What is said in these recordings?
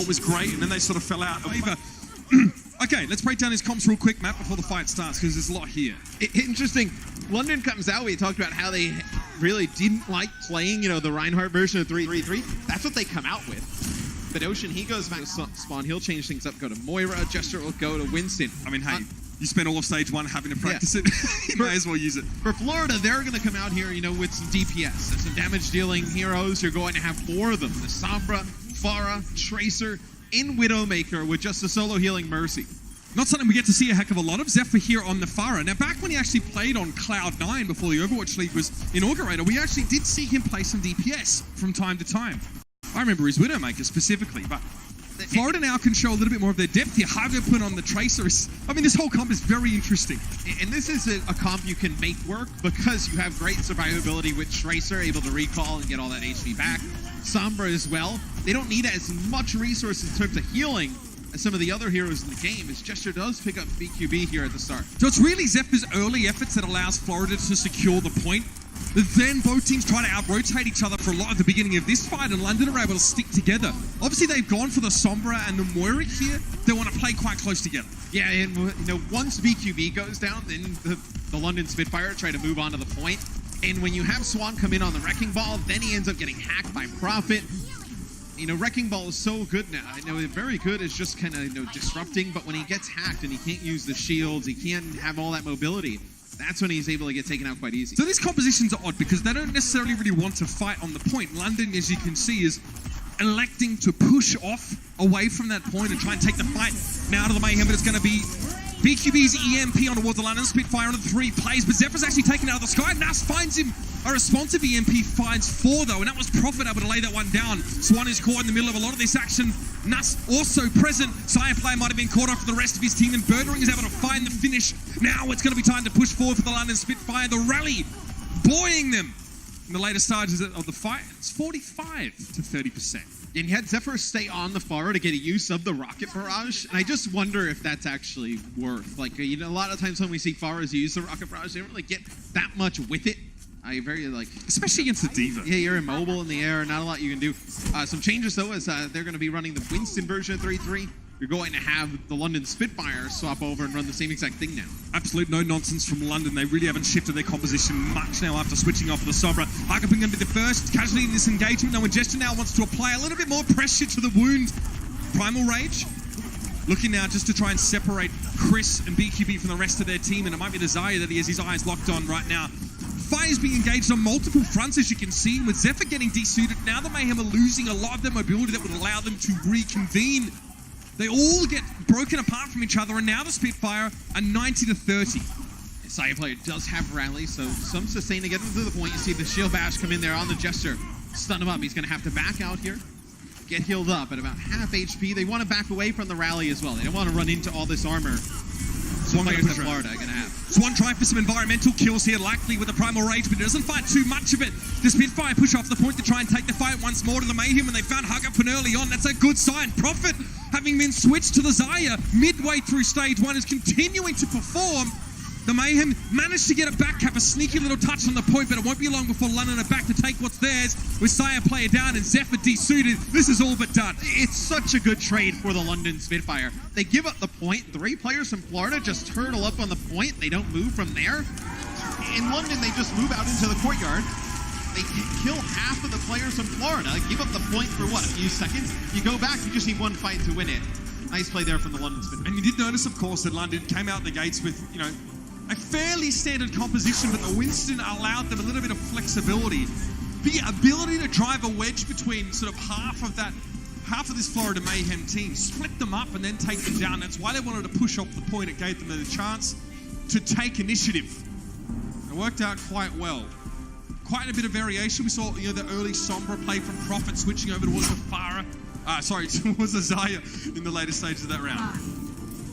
thought was great, and then they sort of fell out. Okay, let's break down his comps real quick, Matt, before the fight starts, because there's a lot here. Interesting. London comes out, we talked about how they really didn't like playing, the Reinhardt version of 3-3-3. That's what they come out with. But Ocean, he goes back to spawn, he'll change things up, go to Moira, Jester will go to Winston. I mean, hey, you spent all of stage 1 having to practice it, you may as well use it. For Florida, they're going to come out here, with some DPS, some damage-dealing heroes. You're going to have 4 of them, the Sombra, Pharah, Tracer, and Widowmaker with just a solo healing Mercy. Not something we get to see a heck of a lot of. Zephyr here on the Pharah. Now, back when he actually played on Cloud9 before the Overwatch League was inaugurated, we actually did see him play some DPS from time to time. I remember his Widowmaker specifically, but Florida now can show a little bit more of their depth here. Haga put on the Tracer. This whole comp is very interesting. And this is a comp you can make work because you have great survivability with Tracer, able to recall and get all that HP back. Sombra as well. They don't need as much resources in terms of healing as some of the other heroes in the game, as Jester does pick up BQB here at the start. So it's really Zephyr's early efforts that allows Florida to secure the point. But then both teams try to out-rotate each other for a lot at the beginning of this fight, and London are able to stick together. Obviously, they've gone for the Sombra and the Moira here. They want to play quite close together. Yeah, and once BQB goes down, then the London Spitfire try to move on to the point. And when you have Swan come in on the Wrecking Ball, then he ends up getting hacked by Prophet. Wrecking Ball is so good now. Very good is just kind of disrupting, but when he gets hacked and he can't use the shields, he can't have all that mobility, that's when he's able to get taken out quite easy. So these compositions are odd because they don't necessarily really want to fight on the point. London, as you can see, is electing to push off away from that point and try and take the fight now to the Mayhem, but it's going to be BQB's EMP on towards the London Spitfire on the 3 plays, but Zephyr's actually taken out of the sky. Nas finds him. A responsive EMP finds 4 though, and that was Prophet able to lay that one down. Swan is caught in the middle of a lot of this action. Nas also present. Sire Player might have been caught off for the rest of his team, and Birdering is able to find the finish. Now it's going to be time to push forward for the London Spitfire. The rally buoying them in the later stages of the fight. It's 45 to 30%. And you had Zephyr stay on the Pharah to get a use of the rocket barrage, and I just wonder if that's actually worth. A lot of times when we see Pharahs use the rocket barrage, they don't really get that much with it. Especially against the D.Va. Yeah, you're immobile in the air, not a lot you can do. Some changes though, as they're going to be running the Winston version of 3-3. You're going to have the London Spitfire swap over and run the same exact thing now. Absolute no nonsense from London. They really haven't shifted their composition much now after switching off the Sombra. Harkapin going to be the first casualty in this engagement. Now, when Jester now wants to apply a little bit more pressure to the wound. Primal Rage looking now just to try and separate Chris and BQB from the rest of their team, and it might be the Zaya that he has his eyes locked on right now. Fire's being engaged on multiple fronts, as you can see, with Zephyr getting desuited. Now the Mayhem are losing a lot of their mobility that would allow them to reconvene. They all get broken apart from each other, and now the Spitfire are 90 to 30. Side player does have rally, so some sustain to get them to the point. You see the shield bash come in there on the Jester, stun him up. He's going to have to back out here, get healed up at about half HP. They want to back away from the rally as well. They don't want to run into all this armor. Swan players that Florida are going to have. Swan trying for some environmental kills here, likely with the Primal Rage, but it doesn't fight too much of it. The Spitfire push off the point to try and take the fight once more to the Mayhem, and they found Hugupin early on. That's a good sign. Prophet, having been switched to the Zaya midway through stage 1, is continuing to perform. The Mayhem managed to get it back, have a sneaky little touch on the point, but it won't be long before London are back to take what's theirs with Sire player down and Zephyr desuited. This is all but done. It's such a good trade for the London Spitfire. They give up the point. 3 players from Florida just turtle up on the point. They don't move from there. In London, they just move out into the courtyard. They kill half of the players from Florida, give up the point for, what, a few seconds? You go back, you just need 1 fight to win it. Nice play there from the London Spitfire. And you did notice, of course, that London came out the gates with, a fairly standard composition, but the Winston allowed them a little bit of flexibility. The ability to drive a wedge between sort of half of this Florida Mayhem team, split them up and then take them down. That's why they wanted to push off the point. It gave them the chance to take initiative. It worked out quite well. Quite a bit of variation. We saw the early Sombra play from Prophet switching over towards the Pharah. Towards the Zaya in the later stages of that round.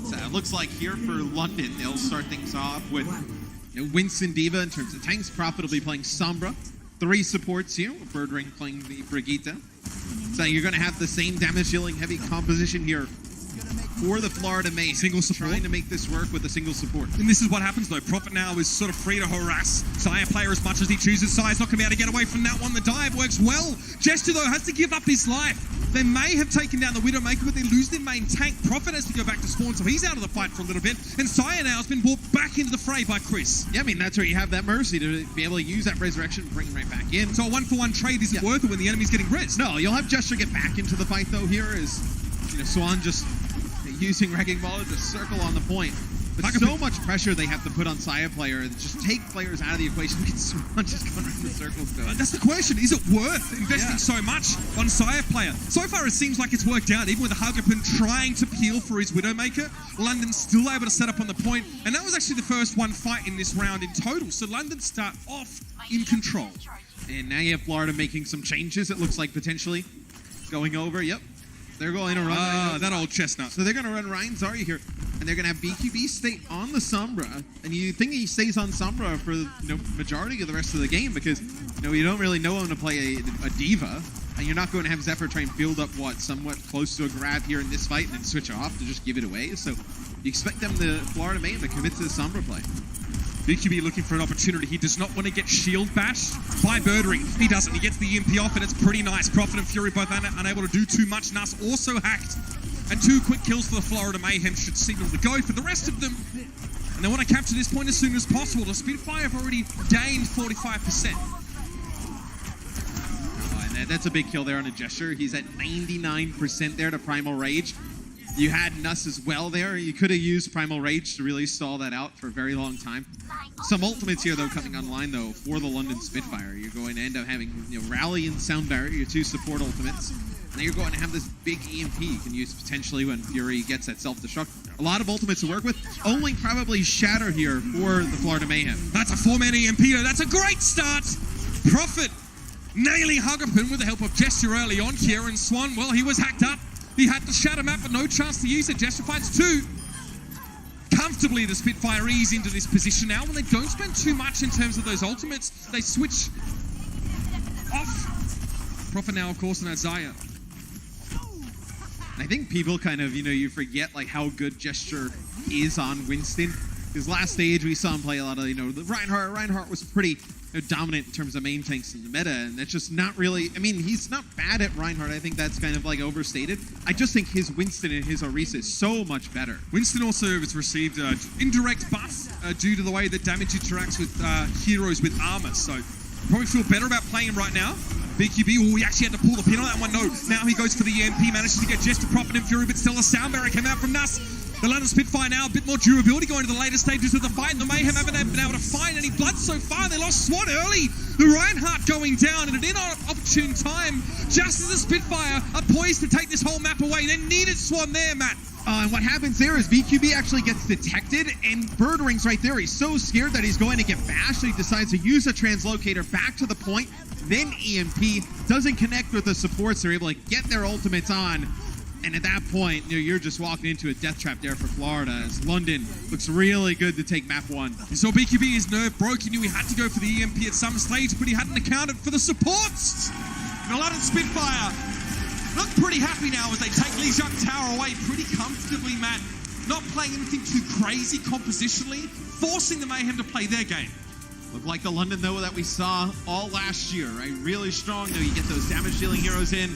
So it looks like here for London, they'll start things off with Winston D.Va in terms of tanks. Prophet will be playing Sombra. 3 supports here, with Birdring playing the Brigitte. So you're going to have the same damage dealing heavy composition here for the Florida Mayhem. Single support. Trying to make this work with a single support. And this is what happens though. Prophet now is sort of free to harass Xayah player as much as he chooses. Xayah's not going to be able to get away from that one. The dive works well. Jester though has to give up his life. They may have taken down the Widowmaker, but they lose their main tank. Prophet has to go back to spawn, so he's out of the fight for a little bit. And Xayah now has been brought back into the fray by Chris. Yeah, I mean, that's where you have that mercy to be able to use that resurrection and bring him right back in. So a 1-for-1 trade isn't worth it when the enemy's getting res. No, you'll have Jester get back into the fight though here as, you know, Swan just using Wrecking Ball as a circle on the point. But so much pressure they have to put on Xayah player and just take players out of the equation. Swan just going around the circles though. That's the question. Is it worth investing so much on Xayah player? So far it seems like it's worked out, even with Hugapin trying to peel for his Widowmaker. London's still able to set up on the point, and that was actually the first one fight in this round in total. So London start off in control. And now you have Florida making some changes, it looks like, potentially. Going over, yep. They're going to run. That old chestnut. So they're going to run Ryan Zarya here. And they're going to have BQB stay on the Sombra. And you think he stays on Sombra for the majority of the rest of the game because you don't really know him to play a diva. And you're not going to have Zephyr try and build up somewhat close to a grab here in this fight and then switch off to just give it away. So you expect them, the Florida Mayhem, to commit to the Sombra play. BQB looking for an opportunity. He does not want to get shield bashed by Birdering. He doesn't. He gets the EMP off, and it's pretty nice. Prophet and Fury both unable to do too much. Nas also hacked. And 2 quick kills for the Florida Mayhem should signal the go for the rest of them. And they want to capture this point as soon as possible. The Spitfire have already gained 45%. Oh, and that's a big kill there on a Gesture. He's at 99% there to Primal Rage. You had Nuss as well there. You could have used Primal Rage to really stall that out for a very long time. Some ultimates here, though, coming online, though, for the London Spitfire. You're going to end up having Rally and Sound Barrier, your 2 support ultimates. And then you're going to have this big EMP you can use potentially when Fury gets that self-destruct. A lot of ultimates to work with. Only probably Shatter here for the Florida Mayhem. That's a 4-man EMP, though. That's a great start. Prophet nailing Hugapin with the help of Gesture early on here. And Swan, well, he was hacked up. He had the shatter map, but no chance to use it. Gesture finds 2. Comfortably, the Spitfire ease into this position now. When they don't spend too much in terms of those ultimates, they switch off. Prophet now, of course, on that Xayah. I think people kind of, you forget like how good Gesture is on Winston. Because last stage we saw him play a lot of, the Reinhardt. Reinhardt was pretty dominant in terms of main tanks in the meta, and that's just not really, he's not bad at Reinhardt. I think that's kind of like overstated. I just think his Winston and his Orisa is so much better. Winston also has received indirect buff due to the way that damage interacts with heroes with armor, so probably feel better about playing him right now. BQB, he actually had to pull the pin on that one. No, now he goes for the EMP, manages to get Jester, Prophet and Fury, but still a sound barrier came out from Nuss. The London Spitfire now a bit more durability going to the later stages of the fight. The Mayhem haven't been able to find any blood so far. They lost Swan early. The Reinhardt going down, and an inopportune time, just as the Spitfire are poised to take this whole map away. They needed Swan there, Matt. And what happens there is BQB actually gets detected, and Birdring's right there. He's so scared that he's going to get bashed, so he decides to use a translocator back to the point. Then EMP doesn't connect with the supports. They're able to get their ultimates on. And at that point, you're just walking into a death trap there for Florida as London looks really good to take map 1. So BQB, his nerve broke. He knew he had to go for the EMP at some stage, but he hadn't accounted for the supports. And the London Spitfire look pretty happy now as they take Lee Jacques Tower away pretty comfortably, Matt. Not playing anything too crazy compositionally, forcing the Mayhem to play their game. Look like the London, though, that we saw all last year, right? Really strong, though. You get those damage-dealing heroes in.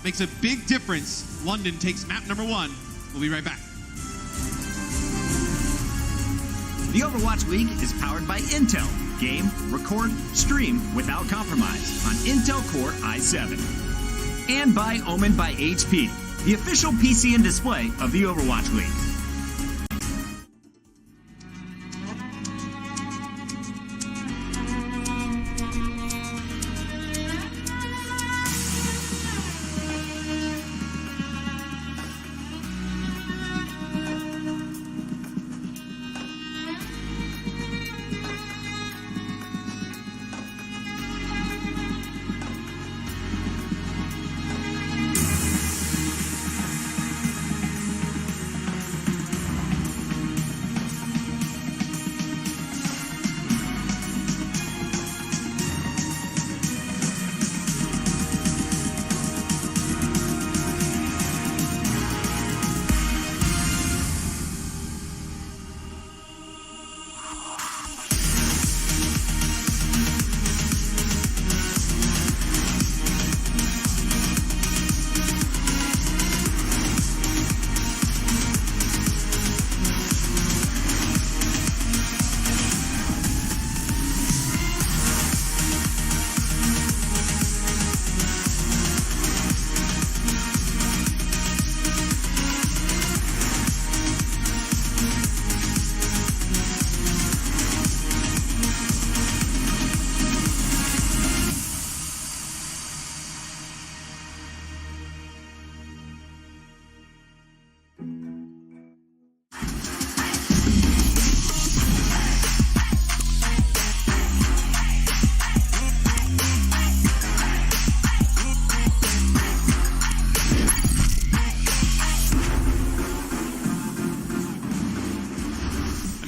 Makes a big difference. London takes map number 1. We'll be right back. The Overwatch League is powered by Intel. Game, record, stream without compromise on Intel Core i7. And by Omen by HP, the official PC and display of the Overwatch League.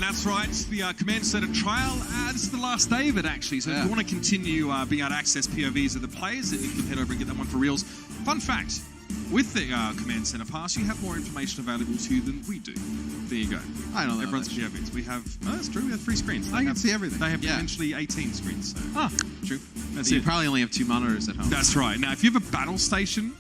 That's right. The Command Center trial, this is the last day of it, actually. So if you want to continue being able to access POVs of the players, then you can head over and get that one for reals. Fun fact, with the Command Center Pass, you have more information available to you than we do. There you go. I don't know. Everyone's POVs. We have, that's true, we have 3 screens. I can see everything. They have potentially 18 screens. So. True. That's You it. probably only have 2 monitors at home. That's right. Now, if you have a battle station,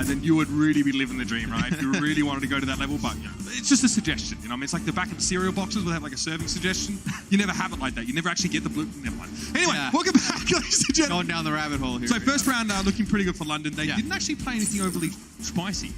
then you would really be living the dream, right? If you really wanted to go to that level, but you know, it's just a suggestion. You know, I mean, it's like the back of the cereal boxes will have like a serving suggestion. You never have it like that. You never actually get the blue. Never mind. Anyway, welcome back, ladies and gentlemen. Going down the rabbit hole here. So first round looking pretty good for London. They didn't actually play anything overly spicy.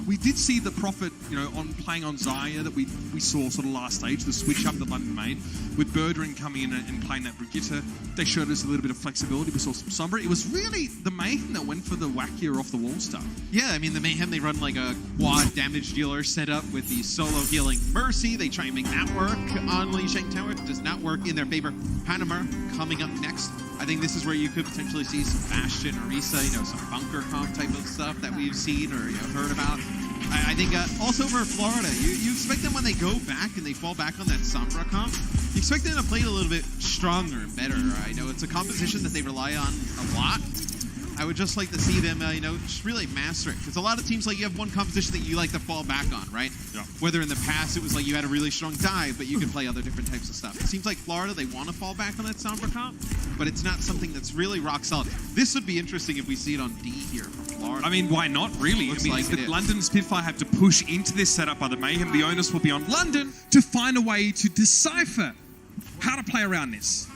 We did see the Prophet, you know, on playing on Zarya that we saw sort of last stage, the switch up that London made with Birdring coming in and playing that Brigitte. They showed us a little bit of flexibility. We saw some Sombra. It was really the Mayhem that went for the wackier off the wall stuff. Yeah, I mean, the Mayhem, they run like a quad damage dealer setup with the solo healing Mercy. They try and make that work on Li Shang Tower. It does not work in their favor. Panama coming up next. I think this is where you could potentially see some Bastion, Orisa, you know, some bunker comp type of stuff that we've seen or heard about. I think also for Florida, you expect them when they go back and they fall back on that Sombra comp, you expect them to play it a little bit stronger and better. I know it's a composition that they rely on a lot. I would just like to see them, just really master it. Because a lot of teams, like, you have one composition that you like to fall back on, right? Yeah. Whether in the past it was like you had a really strong dive, but you could play other different types of stuff. It seems like Florida, they want to fall back on that Sombra comp, but it's not something that's really rock solid. This would be interesting if we see it on D here from Florida. I mean, why not, really? Looks I mean, like if it the is. London Spitfire have to push into this setup by the Mayhem, the onus will be on London to find a way to decipher how to play around this.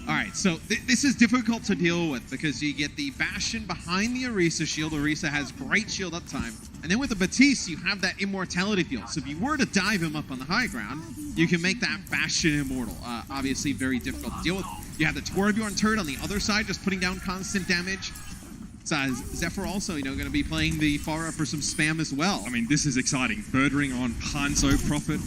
All right, so this is difficult to deal with because you get the Bastion behind the Orisa shield. Orisa has great shield uptime. And then with the Batiste, you have that immortality field. So if you were to dive him up on the high ground, you can make that Bastion immortal. Obviously, very difficult to deal with. You have the Torbjorn turret on the other side, just putting down constant damage. So Zephyr also, going to be playing the Pharah for some spam as well. I mean, this is exciting. Birdring on Hanzo, Prophet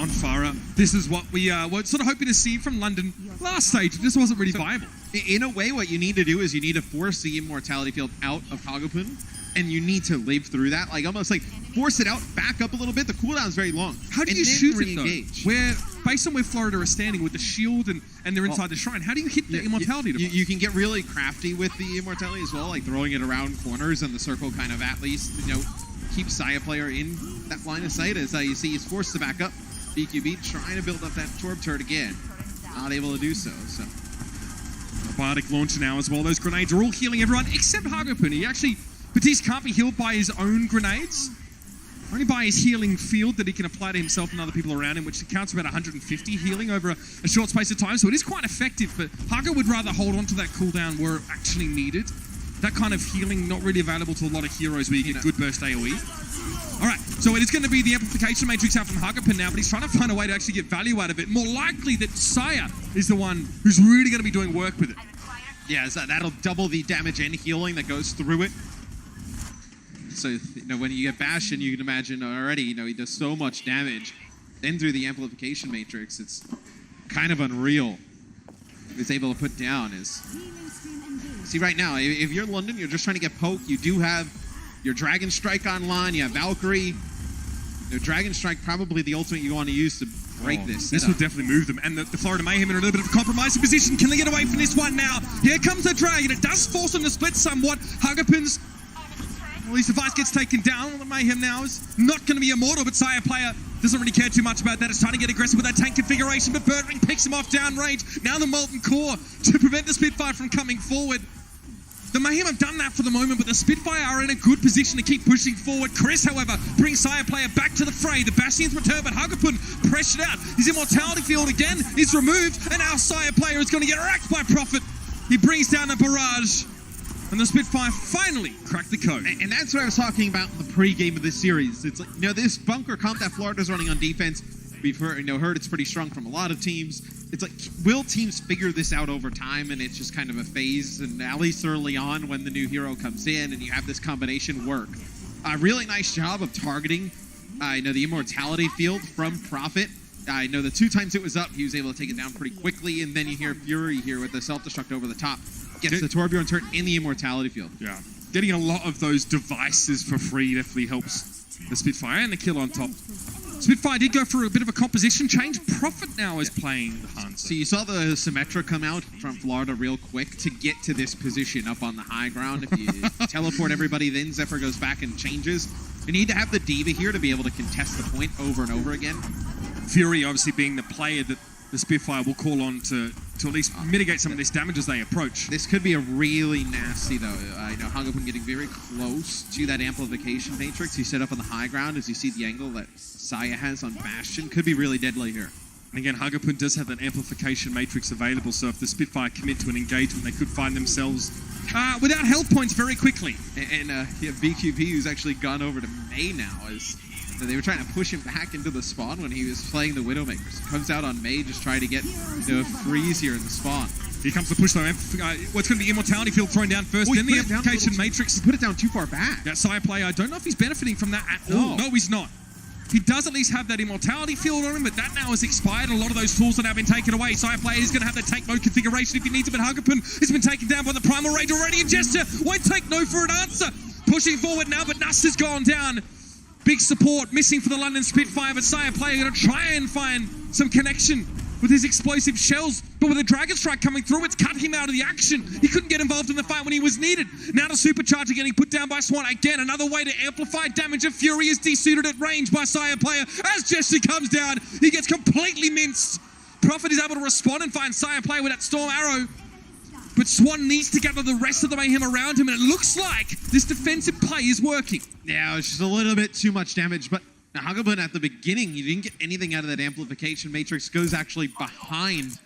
on Pharah. This is what we were sort of hoping to see from London last stage. This wasn't really viable. In a way, what you need to do is you need to force the immortality field out of Hagopun, and you need to live through that. Like, almost like force it out, back up a little bit. The cooldown is very long. How do you shoot it, though? Where, based on where Florida are standing with the shield and they're inside the shrine, how do you hit the immortality device? You can get really crafty with the immortality as well, like throwing it around corners, and the circle kind of at least, keeps Saya player in that line of sight. As you see, he's forced to back up. BQB trying to build up that Torb turret again. Not able to do so. Bardic launcher now as well. Those grenades are all healing everyone except Hagopun. Batiste can't be healed by his own grenades. Only by his healing field that he can apply to himself and other people around him, which accounts for about 150 healing over a short space of time. So it is quite effective, but Hago would rather hold on to that cooldown where actually needed. That kind of healing not really available to a lot of heroes where you get good burst AoE. All right, so it is going to be the amplification matrix out from Hagopun now, but he's trying to find a way to actually get value out of it. More likely that Saya is the one who's really going to be doing work with it. Yeah, so that'll double the damage and healing that goes through it. So, when you get Bastion, you can imagine already, he does so much damage. Then through the amplification matrix, it's kind of unreal. He's able to put down is... See, right now, if you're London, you're just trying to get poke. You do have your Dragon Strike online. You have Valkyrie. Dragon Strike probably the ultimate you want to use to break this. This will definitely move them. And the Florida Mayhem in a little bit of a compromising position. Can they get away from this one now? Here comes the Dragon. It does force them to split somewhat. Hagopun's his device gets taken down. The Mayhem now is not going to be immortal, but Saya player doesn't really care too much about that. It's trying to get aggressive with that tank configuration, but Birdring picks him off downrange. Now the Molten Core to prevent the Spitfire from coming forward. The Mayhem have done that for the moment, but the Spitfire are in a good position to keep pushing forward. Chris, however, brings Saya player back to the fray. The Bastion's return, but Hagopun pressured out. His immortality field again is removed, and our Saya player is going to get wrecked by Prophet. He brings down a barrage, and the Spitfire finally cracked the code. And that's what I was talking about in the pre-game of this series. It's like, this bunker comp that Florida's running on defense, we've heard it's pretty strong from a lot of teams. It's like, will teams figure this out over time? And it's just kind of a phase, and at least early on when the new hero comes in and you have this combination work. A really nice job of targeting, the immortality field from Prophet. I know the 2 times it was up, he was able to take it down pretty quickly, and then you hear Fury here with the self-destruct over the top. Gets the Torbjorn turret in the immortality field. Yeah. Getting a lot of those devices for free definitely helps the Spitfire and the kill on top. Spitfire did go for a bit of a composition change. Profit now is playing the Hunter. So you saw the Symmetra come out from Florida real quick to get to this position up on the high ground. If you teleport everybody, then Zephyr goes back and changes. You need to have the Diva here to be able to contest the point over and over again. Fury obviously being the player that the Spitfire will call on to at least mitigate some of this damage as they approach. This could be a really nasty, though. I know Hagapun getting very close to that amplification matrix. He's set up on the high ground as you see the angle that Saya has on Bastion. Could be really deadly here. And again, Hagapun does have that amplification matrix available, so if the Spitfire commit to an engagement, they could find themselves without health points very quickly. And you have BQB, who's actually gone over to May now, as they were trying to push him back into the spawn when he was playing the Widowmakers. Comes out on May, just trying to get a freeze here in the spawn. Here comes the push though. What's going to be Immortality Field thrown down first, then the amplification matrix. He put it down too far back. That Saya player, I don't know if he's benefiting from that at all. No. No, he's not. He does at least have that Immortality Field on him, but that now has expired. A lot of those tools have now been taken away. Saya player is going to have the take mode configuration if he needs it, but Hagapun has been taken down by the Primal Rage already, and Gesture won't take no for an answer. Pushing forward now, but Nust has gone down. Big support missing for the London Spitfire, but Saya player going to try and find some connection with his explosive shells, but with a Dragon Strike coming through, it's cut him out of the action. He couldn't get involved in the fight when he was needed. Now the Supercharger getting put down by Swan. Again, another way to amplify damage of Fury is desuited at range by Saya player. As Jesse comes down, he gets completely minced. Prophet is able to respond and find Saya player with that Storm Arrow. But Swan needs to gather the rest of the Mayhem around him, and it looks like this defensive play is working. Yeah, it's just a little bit too much damage, but now Hagapun at the beginning, he didn't get anything out of that amplification matrix, goes actually behind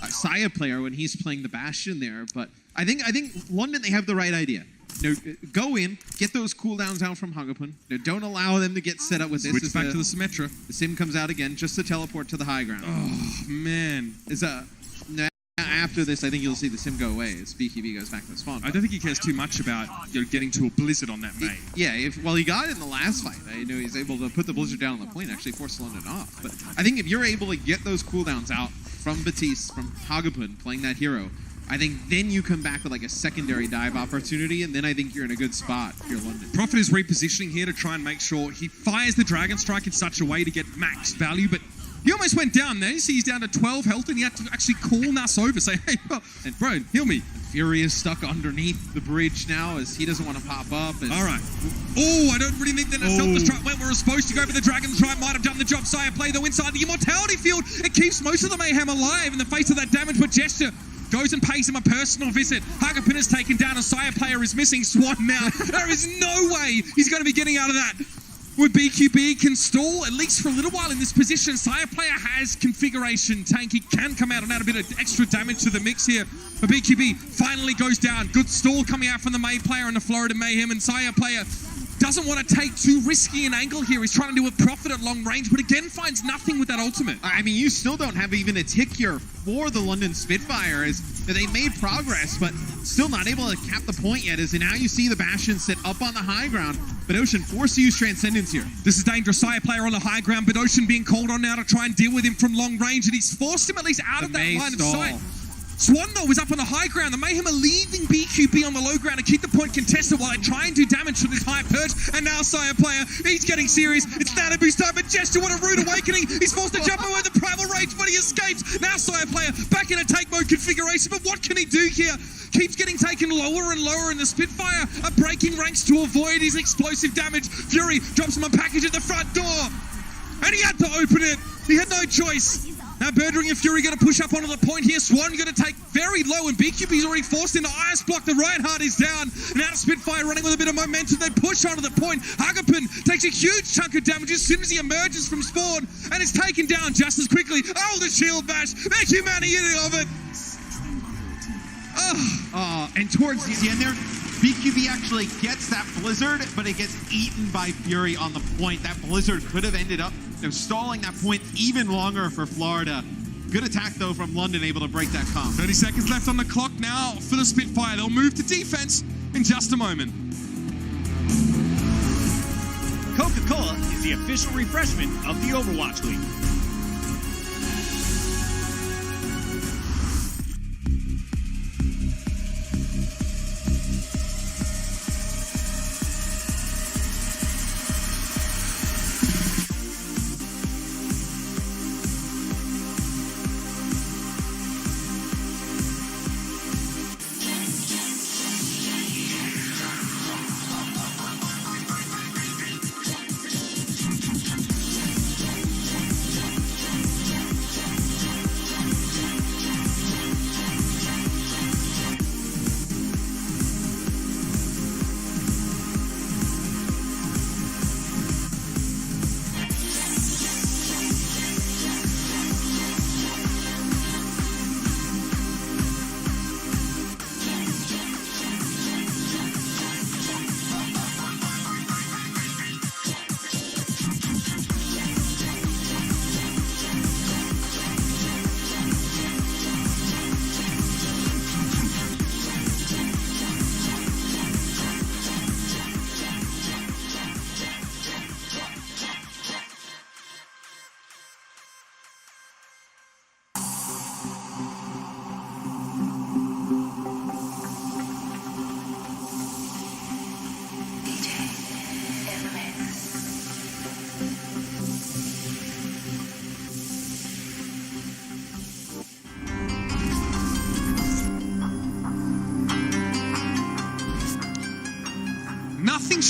Saya player when he's playing the Bastion there. But I think London, they have the right idea. Go in, get those cooldowns out from Hagapun. Don't allow them to get set up with this. Switch back to the Symmetra. The Sim comes out again just to teleport to the high ground. Oh, man. After this, I think you'll see the Sim go away as BQB goes back to the spawn. I don't think he cares too much about getting to a blizzard on that May. Yeah, he got it in the last fight. I know he's able to put the blizzard down on the point, actually force London off. But I think if you're able to get those cooldowns out from Batiste, from Hagapun playing that hero, I think then you come back with like a secondary dive opportunity, and then I think you're in a good spot if you're London. Prophet is repositioning here to try and make sure he fires the Dragon Strike in such a way to get max value, but he almost went down there. You see he's down to 12 health, and he had to actually call Nas over, say, hey, bro, heal me. Fury is stuck underneath the bridge now as he doesn't want to pop up. All right. Oh, I don't really think that self-destruct went where it was supposed to go, but the Dragon Strike might have done the job. Saya play though inside the Immortality Field. It keeps most of the Mayhem alive in the face of that damage, but Gesture goes and pays him a personal visit. Hagapun is taken down, and Saya player is missing Swan now. There is no way he's going to be getting out of that. Where BQB can stall, at least for a little while in this position. Saya player has configuration tank. He can come out and add a bit of extra damage to the mix here. But BQB finally goes down. Good stall coming out from the May player and the Florida Mayhem. And Saya player doesn't want to take too risky an angle here. He's trying to do a Profit at long range, but again finds nothing with that ultimate. I mean, you still don't have even a tick here for the London Spitfire, as they made progress, but still not able to cap the point yet. As now you see the Bastion sit up on the high ground. Bedosian forced to use Transcendence here. This is dangerous. Saya player on the high ground. Bedosian being called on now to try and deal with him from long range, and he's forced him at least out of that line of sight. Swan, though, was up on the high ground. The Mayhem are leaving BQB on the low ground to keep the point contested while they try and do damage to this high perch. And now Saya player, he's getting serious. It's Nano Boost time, but Gesture, what a rude awakening. He's forced to jump away the Primal Rage, but he escapes. Now Saya player back in a take mode configuration, but what can he do here? Keeps getting taken lower and lower, and the Spitfire are breaking ranks to avoid his explosive damage. Fury drops him a package at the front door, and he had to open it. He had no choice. Now Birdring and Fury going to push up onto the point here. Swan going to take very low, and BQB's already forced into Ice Block. The Reinhardt is down. Now Spitfire running with a bit of momentum. They push onto the point. Hagapun takes a huge chunk of damage as soon as he emerges from spawn, and is taken down just as quickly. Oh, the shield bash. The humanity of it. And towards the end there, BQB actually gets that Blizzard, but it gets eaten by Fury on the point. That Blizzard could have ended up stalling that point even longer for Florida. Good attack, though, from London, able to break that comp. 30 seconds left on the clock now for the Spitfire. They'll move to defense in just a moment. Coca-Cola is the official refreshment of the Overwatch League.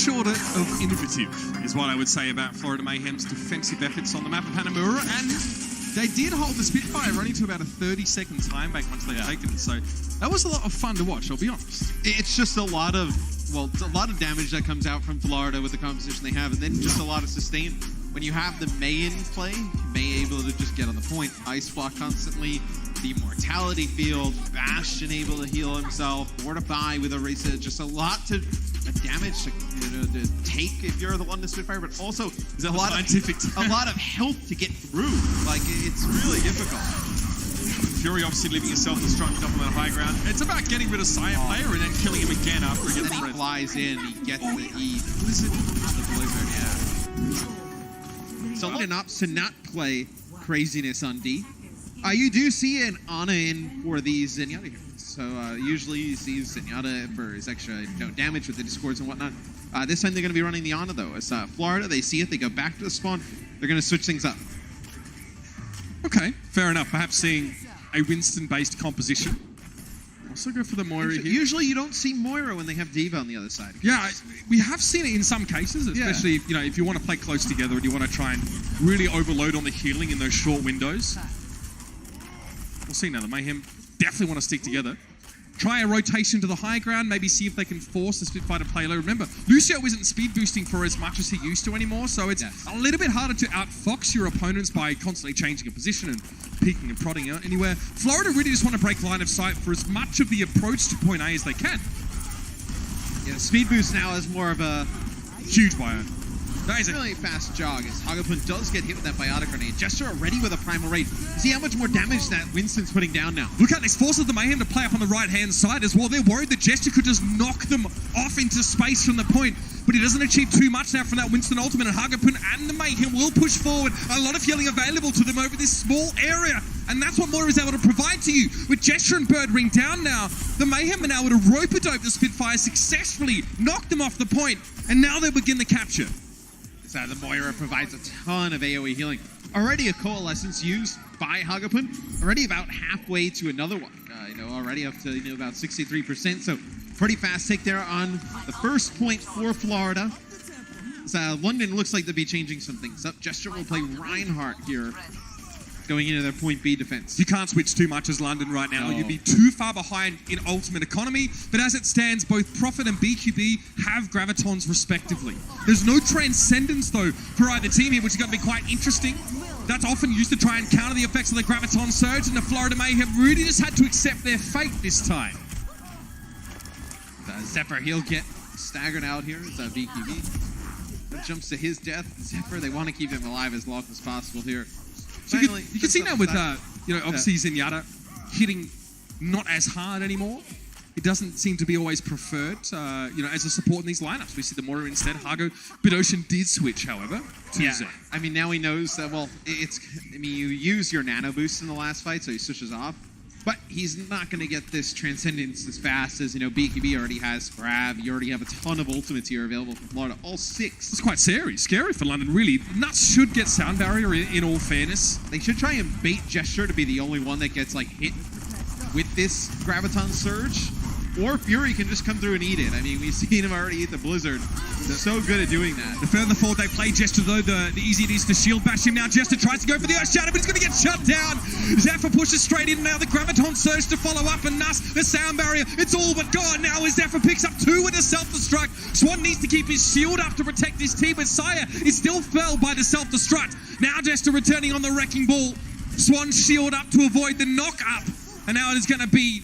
short of innovative, is what I would say about Florida Mayhem's defensive efforts on the map of Hanamura. And they did hold the Spitfire running to about a 30-second time bank once they'd taken it. So that was a lot of fun to watch, I'll be honest. It's just a lot of damage that comes out from Florida with the composition they have, and then just a lot of sustain. When you have the May in play, May able to just get on the point, Ice Block constantly, the Mortality Field, Bastion able to heal himself, Fortify with a reset, just a lot to damage to take if you're the London Spitfire, but also a lot of health to get through. Like, it's really difficult. Fury obviously leaving his self-destruct up on that high ground. It's about getting rid of Sire player and then killing him again after he gets Then he flies in, he gets the Blizzard, yeah. So London opts to not play craziness on D. You do see an Ana in for the Zenyatta here. So usually you see Zenyatta for his extra damage with the discords and whatnot. This time they're going to be running the Ana though. As Florida, they see it, they go back to the spawn. They're going to switch things up. Okay, fair enough. Perhaps seeing a Winston-based composition. Also go for the Moira here. Usually you don't see Moira when they have D.Va on the other side. Yeah, we have seen it in some cases, especially if you want to play close together and you want to try and really overload on the healing in those short windows. We'll see now. The Mayhem definitely want to stick together. Try a rotation to the high ground, maybe see if they can force the Spitfire to play low. Remember, Lucio isn't speed boosting for as much as he used to anymore, so it's a little bit harder to outfox your opponents by constantly changing a position and peeking and prodding out anywhere. Florida really just want to break line of sight for as much of the approach to point A as they can. Yeah, speed boost now is more of a huge bio. That is a really fast jog as Hagapun does get hit with that biotic grenade. Jester already with a primal raid. See how much more damage that Winston's putting down now. Look at this, forces the Mayhem to play up on the right-hand side as well. They're worried that Jester could just knock them off into space from the point, but he doesn't achieve too much now from that Winston ultimate, and Hagapun and the Mayhem will push forward. A lot of healing available to them over this small area, and that's what Moira is able to provide to you. With Jester and Bird Ring down now, the Mayhem are now able to rope-a-dope the Spitfire successfully, knock them off the point, and now they begin the capture. So the Moira provides a ton of AoE healing. Already a Coalescence used by Hagapun. Already about halfway to another one. Already up to about 63%. So pretty fast take there on the first point for Florida. So London looks like they'll be changing some things up. Gesture will play Reinhardt here, going into their point B defense. You can't switch too much as London right now. You'd be too far behind in ultimate economy. But as it stands, both Prophet and BQB have Gravitons respectively. There's no Transcendence, though, for either team here, which is going to be quite interesting. That's often used to try and counter the effects of the Graviton Surge, and the Florida Mayhem really just had to accept their fate this time. Zephyr, he'll get staggered out here. It's BQB. That jumps to his death. Zephyr, they want to keep him alive as long as possible here. So you can see now with, obviously Zenyatta hitting not as hard anymore. It doesn't seem to be always preferred, as a support in these lineups. We see the Moira instead. Hago, Bidoshan did switch, however, to Zen. I mean, now he knows that, you use your nano boost in the last fight, so he switches off. But he's not going to get this Transcendence as fast as, BKB already has Grab. You already have a ton of ultimates here available from Florida. All 6. It's quite scary for London, really. Nuts should get Sound Barrier in all fairness. They should try and bait Gesture to be the only one that gets, hit with this Graviton Surge. Or Fury can just come through and eat it. I mean, we've seen him already eat the Blizzard. They're so good at doing that. The further forward they play Jester, though, the easier it is to shield bash him. Now Jester tries to go for the Earth Shadow, but he's going to get shut down. Zephyr pushes straight in. Now the Graviton Surge to follow up, and Nuss, the Sound Barrier, it's all but gone now as Zephyr picks up 2 with a self-destruct. Swan needs to keep his shield up to protect his team, but Sire is still felled by the self-destruct. Now Jester returning on the Wrecking Ball. Swan's shield up to avoid the knock-up, and now it is going to be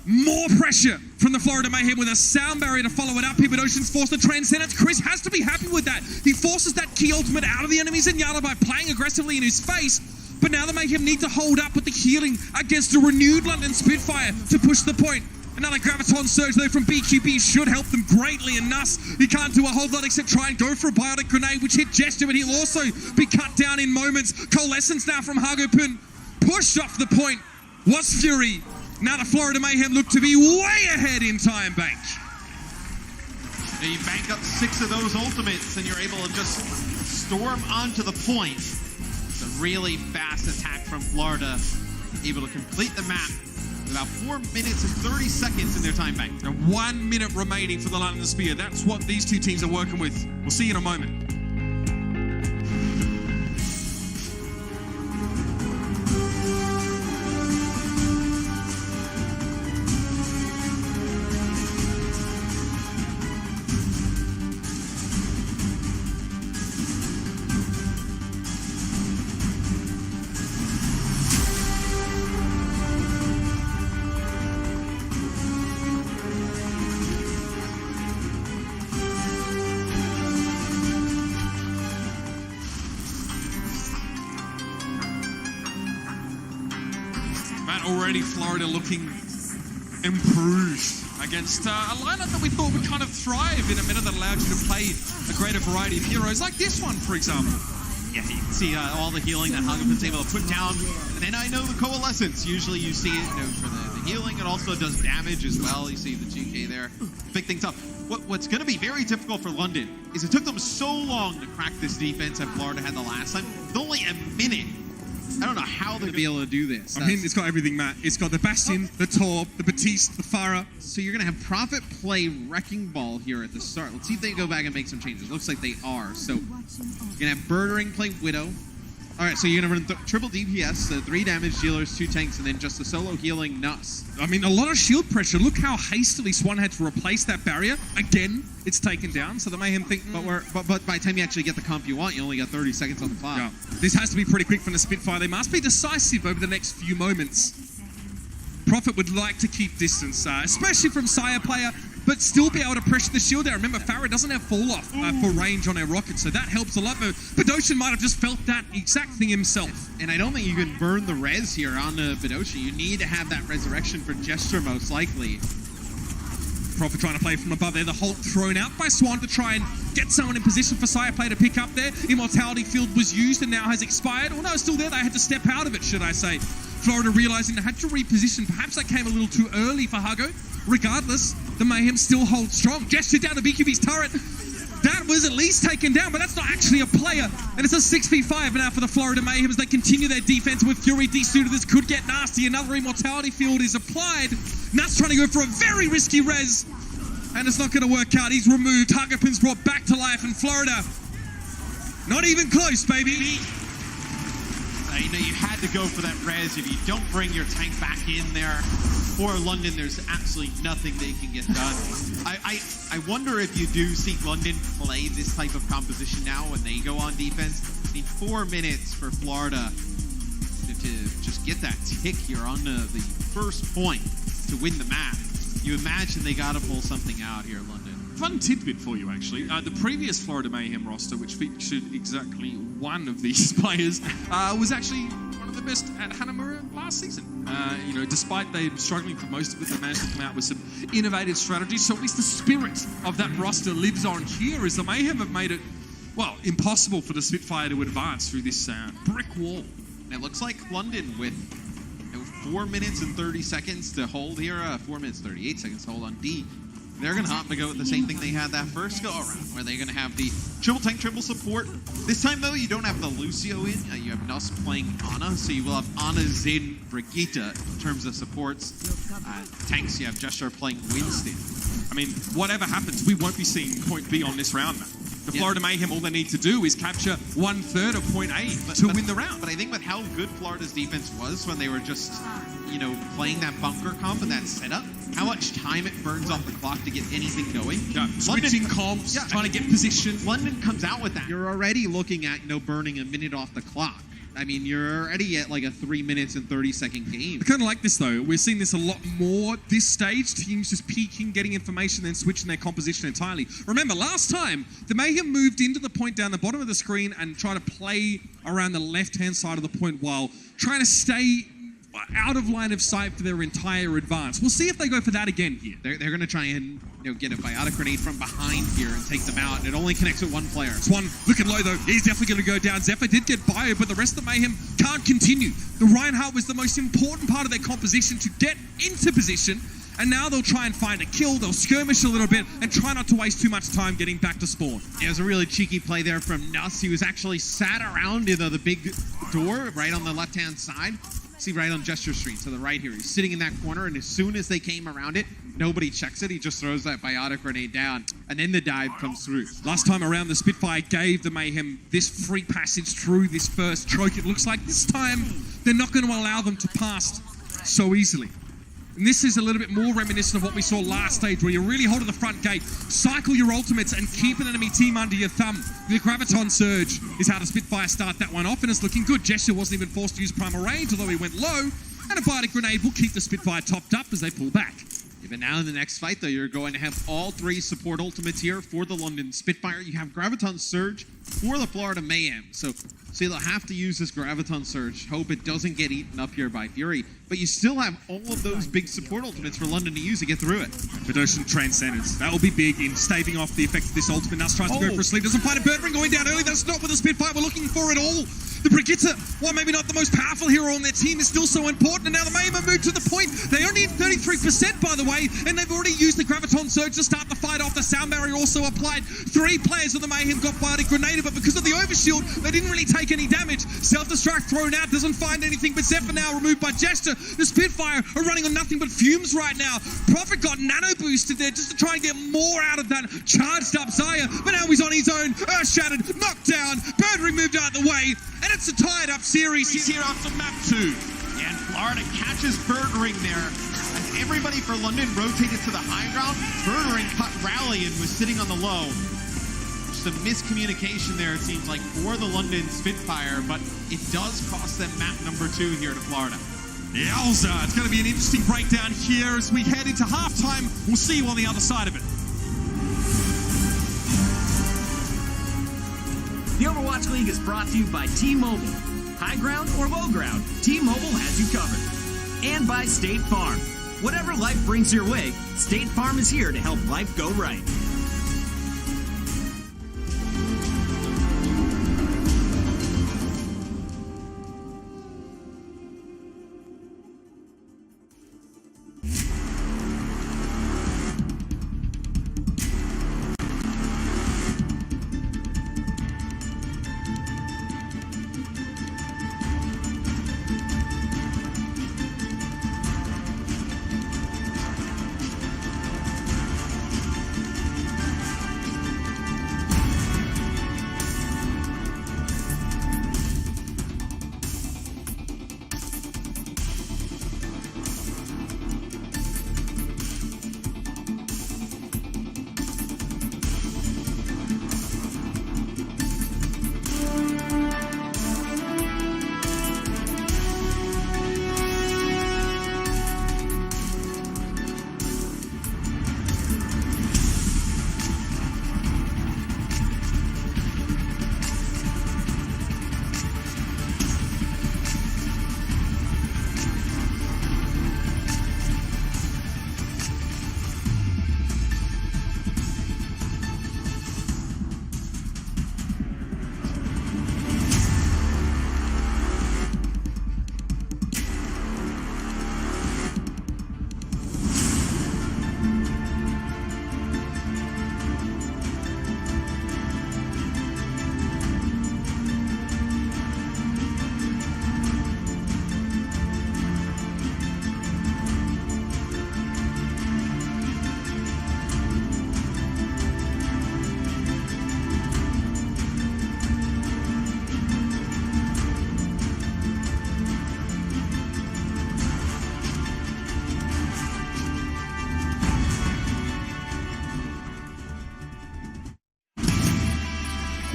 more pressure from the Florida Mayhem with a Sound Barrier to follow it up here, but Ocean's forced the Transcendence. Chris has to be happy with that. He forces that key ultimate out of the enemy's Zenyatta by playing aggressively in his face, but now the Mayhem need to hold up with the healing against a renewed London Spitfire to push the point. Another Graviton Surge, though, from BQB should help them greatly, and Nuss, he can't do a whole lot except try and go for a Biotic Grenade, which hit Jester, but he'll also be cut down in moments. Coalescence now from Hagapun, pushed off the point, was Fury. Now the Florida Mayhem look to be way ahead in time bank. You bank up 6 of those ultimates and you're able to just storm onto the point. It's a really fast attack from Florida, able to complete the map About 4 minutes and 30 seconds in their time bank. And 1 minute remaining for the London Spear. That's what these two teams are working with. We'll see you in a moment. Already Florida looking improved against a lineup that we thought would kind of thrive in a meta that allowed you to play a greater variety of heroes, like this one, for example. Yeah, you can see all the healing that Huggerman's able to put down. And then I know the Coalescence. Usually you see it for the healing. It also does damage as well. You see the GK there. Pick things up. What's going to be very difficult for London is it took them so long to crack this defense that Florida had the last time. With only a minute. I don't know how they're going to be able to do this. I mean, it's got everything, Matt. It's got the Bastion, the Torb, the Batiste, the Farah. So you're going to have Prophet play Wrecking Ball here at the start. Let's see if they go back and make some changes. Looks like they are. So you're going to have Birdering play Widow. All right, so you're going to run triple DPS, 3 damage dealers, 2 tanks, and then just the solo healing Nuss. I mean, a lot of shield pressure. Look how hastily Swan had to replace that barrier. Again, it's taken down, so the Mayhem think... But by the time you actually get the comp you want, you only got 30 seconds on the clock. Yeah. This has to be pretty quick from the Spitfire. They must be decisive over the next few moments. Prophet would like to keep distance, especially from Sire player, but still be able to pressure the shield out. Remember, Farah doesn't have fall-off for range on her rocket, so that helps a lot. But Bedoshin might have just felt that exact thing himself. And I don't think you can burn the res here on Bedoshin. You need to have that resurrection for Gesture, most likely. Prophet trying to play from above there. The Hulk thrown out by Swan to try and get someone in position for Sire play to pick up there. Immortality Field was used and now has expired. Oh no, it's still there. They had to step out of it, should I say. Florida realizing they had to reposition. Perhaps that came a little too early for Hugo. Regardless, the Mayhem still hold strong. Gesture down to BQB's turret. That was at least taken down, but that's not actually a player. And it's a 6v5 now for the Florida Mayhem as they continue their defense with Fury desuited. This could get nasty. Another Immortality Field is applied. Nuts trying to go for a very risky res. And it's not going to work out. He's removed. Huggerpin's brought back to life. And Florida, not even close, baby. You know, you had to go for that res. If you don't bring your tank back in there for London, there's absolutely nothing they can get done. I wonder if you do see London play this type of composition now when they go on defense. I mean, 4 minutes for Florida to just get that tick here on the first point to win the map. You imagine they got to pull something out here, London. Fun tidbit for you, actually. The previous Florida Mayhem roster, which featured exactly one of these players, was actually one of the best at Hanamura last season. You know, despite they struggling for most of it, they managed to come out with some innovative strategies. So at least the spirit of that roster lives on here, as the Mayhem have made it, well, impossible for the Spitfire to advance through this brick wall. And it looks like London with 4 minutes and 30 seconds to hold here, 4 minutes 38 seconds to hold on D. They're going to opt to go with the same thing they had that first go-around, where they're going to have the triple tank, triple support. This time, though, you don't have the Lucio in. You have Nuss playing Ana, so you will have Ana, Zin, Brigitte in terms of supports. Tanks, you have Gesture playing Winston. I mean, whatever happens, we won't be seeing point B on this round, man. The Florida Mayhem, all they need to do is capture 1/3 of point A to win the round. But I think with how good Florida's defense was when they were just, you know, playing that bunker comp and that setup, how much time it burns off the clock to get anything going. Yeah, switching comps, trying to get position. London comes out with that. You're already looking at, you know, burning a minute off the clock. I mean, you're already at like a 3 minutes and 30-second game. I kind of like this, though. We're seeing this a lot more this stage. Teams just peeking, getting information, then switching their composition entirely. Remember, last time, the Mayhem moved into the point down the bottom of the screen and tried to play around the left-hand side of the point while trying to stay out of line of sight for their entire advance. We'll see if they go for that again here. They're going to try and, you know, get a biotic grenade from behind here and take them out, and it only connects with one player. Swan looking low, though. He's definitely going to go down. Zephyr did get bio, but the rest of the Mayhem can't continue. The Reinhardt was the most important part of their composition to get into position, and now they'll try and find a kill. They'll skirmish a little bit and try not to waste too much time getting back to spawn. It was a really cheeky play there from Nuss. He was actually sat around in the big door right on the left-hand side. See right on gesture screen to the right here. He's sitting in that corner, and as soon as they came around it, nobody checks it. He just throws that biotic grenade down, and then the dive comes through. Last time around, the Spitfire gave the Mayhem this free passage through this first choke. It looks like this time they're not going to allow them to pass so easily. And this is a little bit more reminiscent of what we saw last stage, where you really hold to the front gate, cycle your ultimates, and keep an enemy team under your thumb. The Graviton Surge is how the Spitfire start that one off, and it's looking good. Gesture wasn't even forced to use primal range, although he went low, and a biotic grenade will keep the Spitfire topped up as they pull back. Even now in the next fight, though, you're going to have all 3 support ultimates here for the London Spitfire. You have Graviton Surge for the Florida Mayhem. So they'll have to use this Graviton Surge. Hope it doesn't get eaten up here by Fury. But you still have all of those big support ultimates for London to use to get through it. Fedosian Transcendence. That will be big in staving off the effect of this ultimate. Nas tries to go for a sleep. Doesn't find a Bird Ring going down early. That's not what the Spitfire were looking for at all. The Brigitte, while maybe not the most powerful hero on their team, is still so important. And now the Mayhem have moved to the point. They only need 33%, by the way, and they've already used the Graviton Surge to start the fight off. The Sound Barrier also applied. 3 players of the Mayhem got biotic grenaded, but because of the overshield, they didn't really take any damage. Self-destruct thrown out, doesn't find anything, but Zephyr now removed by Gesture. The Spitfire are running on nothing but fumes right now. Prophet got nano boosted there just to try and get more out of that charged up Zaya, but now he's on his own. Earth shattered, knocked down, Bird Ring moved out of the way, and it's a tied up series. He's here off the map 2. And Florida catches Bird Ring there. As everybody for London rotated to the high ground, Bird Ring cut rally and was sitting on the low. Just a miscommunication there, it seems like, for the London Spitfire, but it does cost them map number 2 here to Florida. Yowza, it's going to be an interesting breakdown here as we head into halftime. We'll see you on the other side of it. The Overwatch League is brought to you by T-Mobile. High ground or low ground, T-Mobile has you covered. And by State Farm. Whatever life brings your way, State Farm is here to help life go right.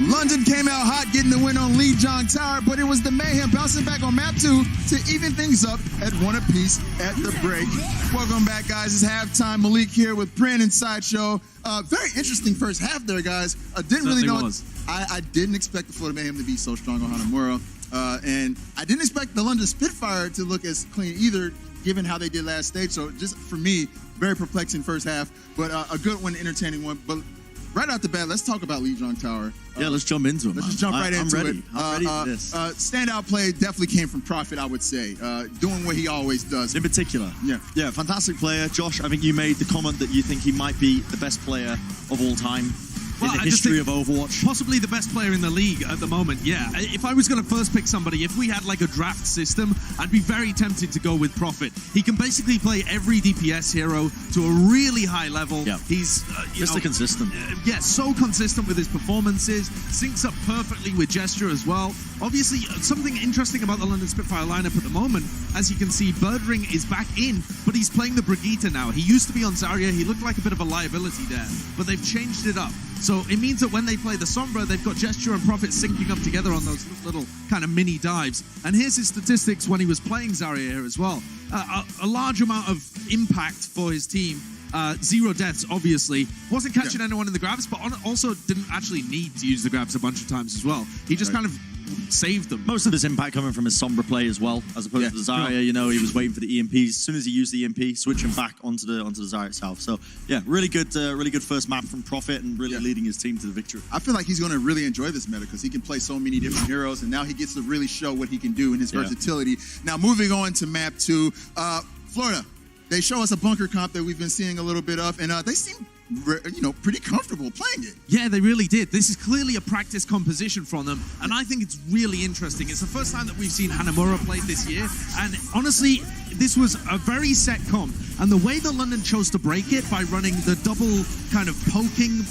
London came out hot getting the win on Lijiang Tower, but it was the Mayhem bouncing back on map 2 to even things up at 1 apiece at the break. Welcome back, guys. It's halftime. Malik here with Prin and Sideshow. Very interesting first half there, guys. I didn't really know. I didn't expect the Florida Mayhem to be so strong on Hanamura. And I didn't expect the London Spitfire to look as clean either, given how they did last stage. So just for me, very perplexing first half, but a good one, entertaining one. But right out the bat, let's talk about Lijiang Tower. Yeah, let's jump into it. Let's just jump right into it. I'm ready for this. Standout play definitely came from Prophet, I would say, doing what he always does. In particular. Yeah, fantastic player. Josh, I think you made the comment that you think he might be the best player of all time. in the I just history of think Overwatch. Possibly the best player in the league at the moment, yeah. If I was going to first pick somebody, if we had like a draft system, I'd be very tempted to go with Prophet. He can basically play every DPS hero to a really high level. Yeah. He's Mr. Consistent. Yeah, so consistent with his performances, syncs up perfectly with Gesture as well. Obviously, something interesting about the London Spitfire lineup at the moment, as you can see, Birdring is back in, but he's playing the Brigitte now. He used to be on Zarya, he looked like a bit of a liability there, but they've changed it up. So it means that when they play the Sombra, they've got Gesture and Prophet syncing up together on those little kind of mini dives. And here's his statistics when he was playing Zarya here as well. A large amount of impact for his team. 0 deaths, obviously. Wasn't catching anyone in the grabs, but also didn't actually need to use the grabs a bunch of times as well. He just kind of saved them. Most of his impact coming from his Sombra play as well, as opposed to the Zarya. You know, he was waiting for the EMP. As soon as he used the EMP, switching back onto the Zarya itself. So yeah, really good first map from Prophet, and really leading his team to the victory. I feel like he's going to really enjoy this meta because he can play so many different heroes, and now he gets to really show what he can do in his versatility. Now, moving on to map 2, Florida. They show us a bunker comp that we've been seeing a little bit of, and they seem, pretty comfortable playing it. Yeah, they really did. This is clearly a practice composition from them, and I think it's really interesting. It's the first time that we've seen Hanamura play this year, and honestly, this was a very set comp. And the way that London chose to break it by running the double kind of poking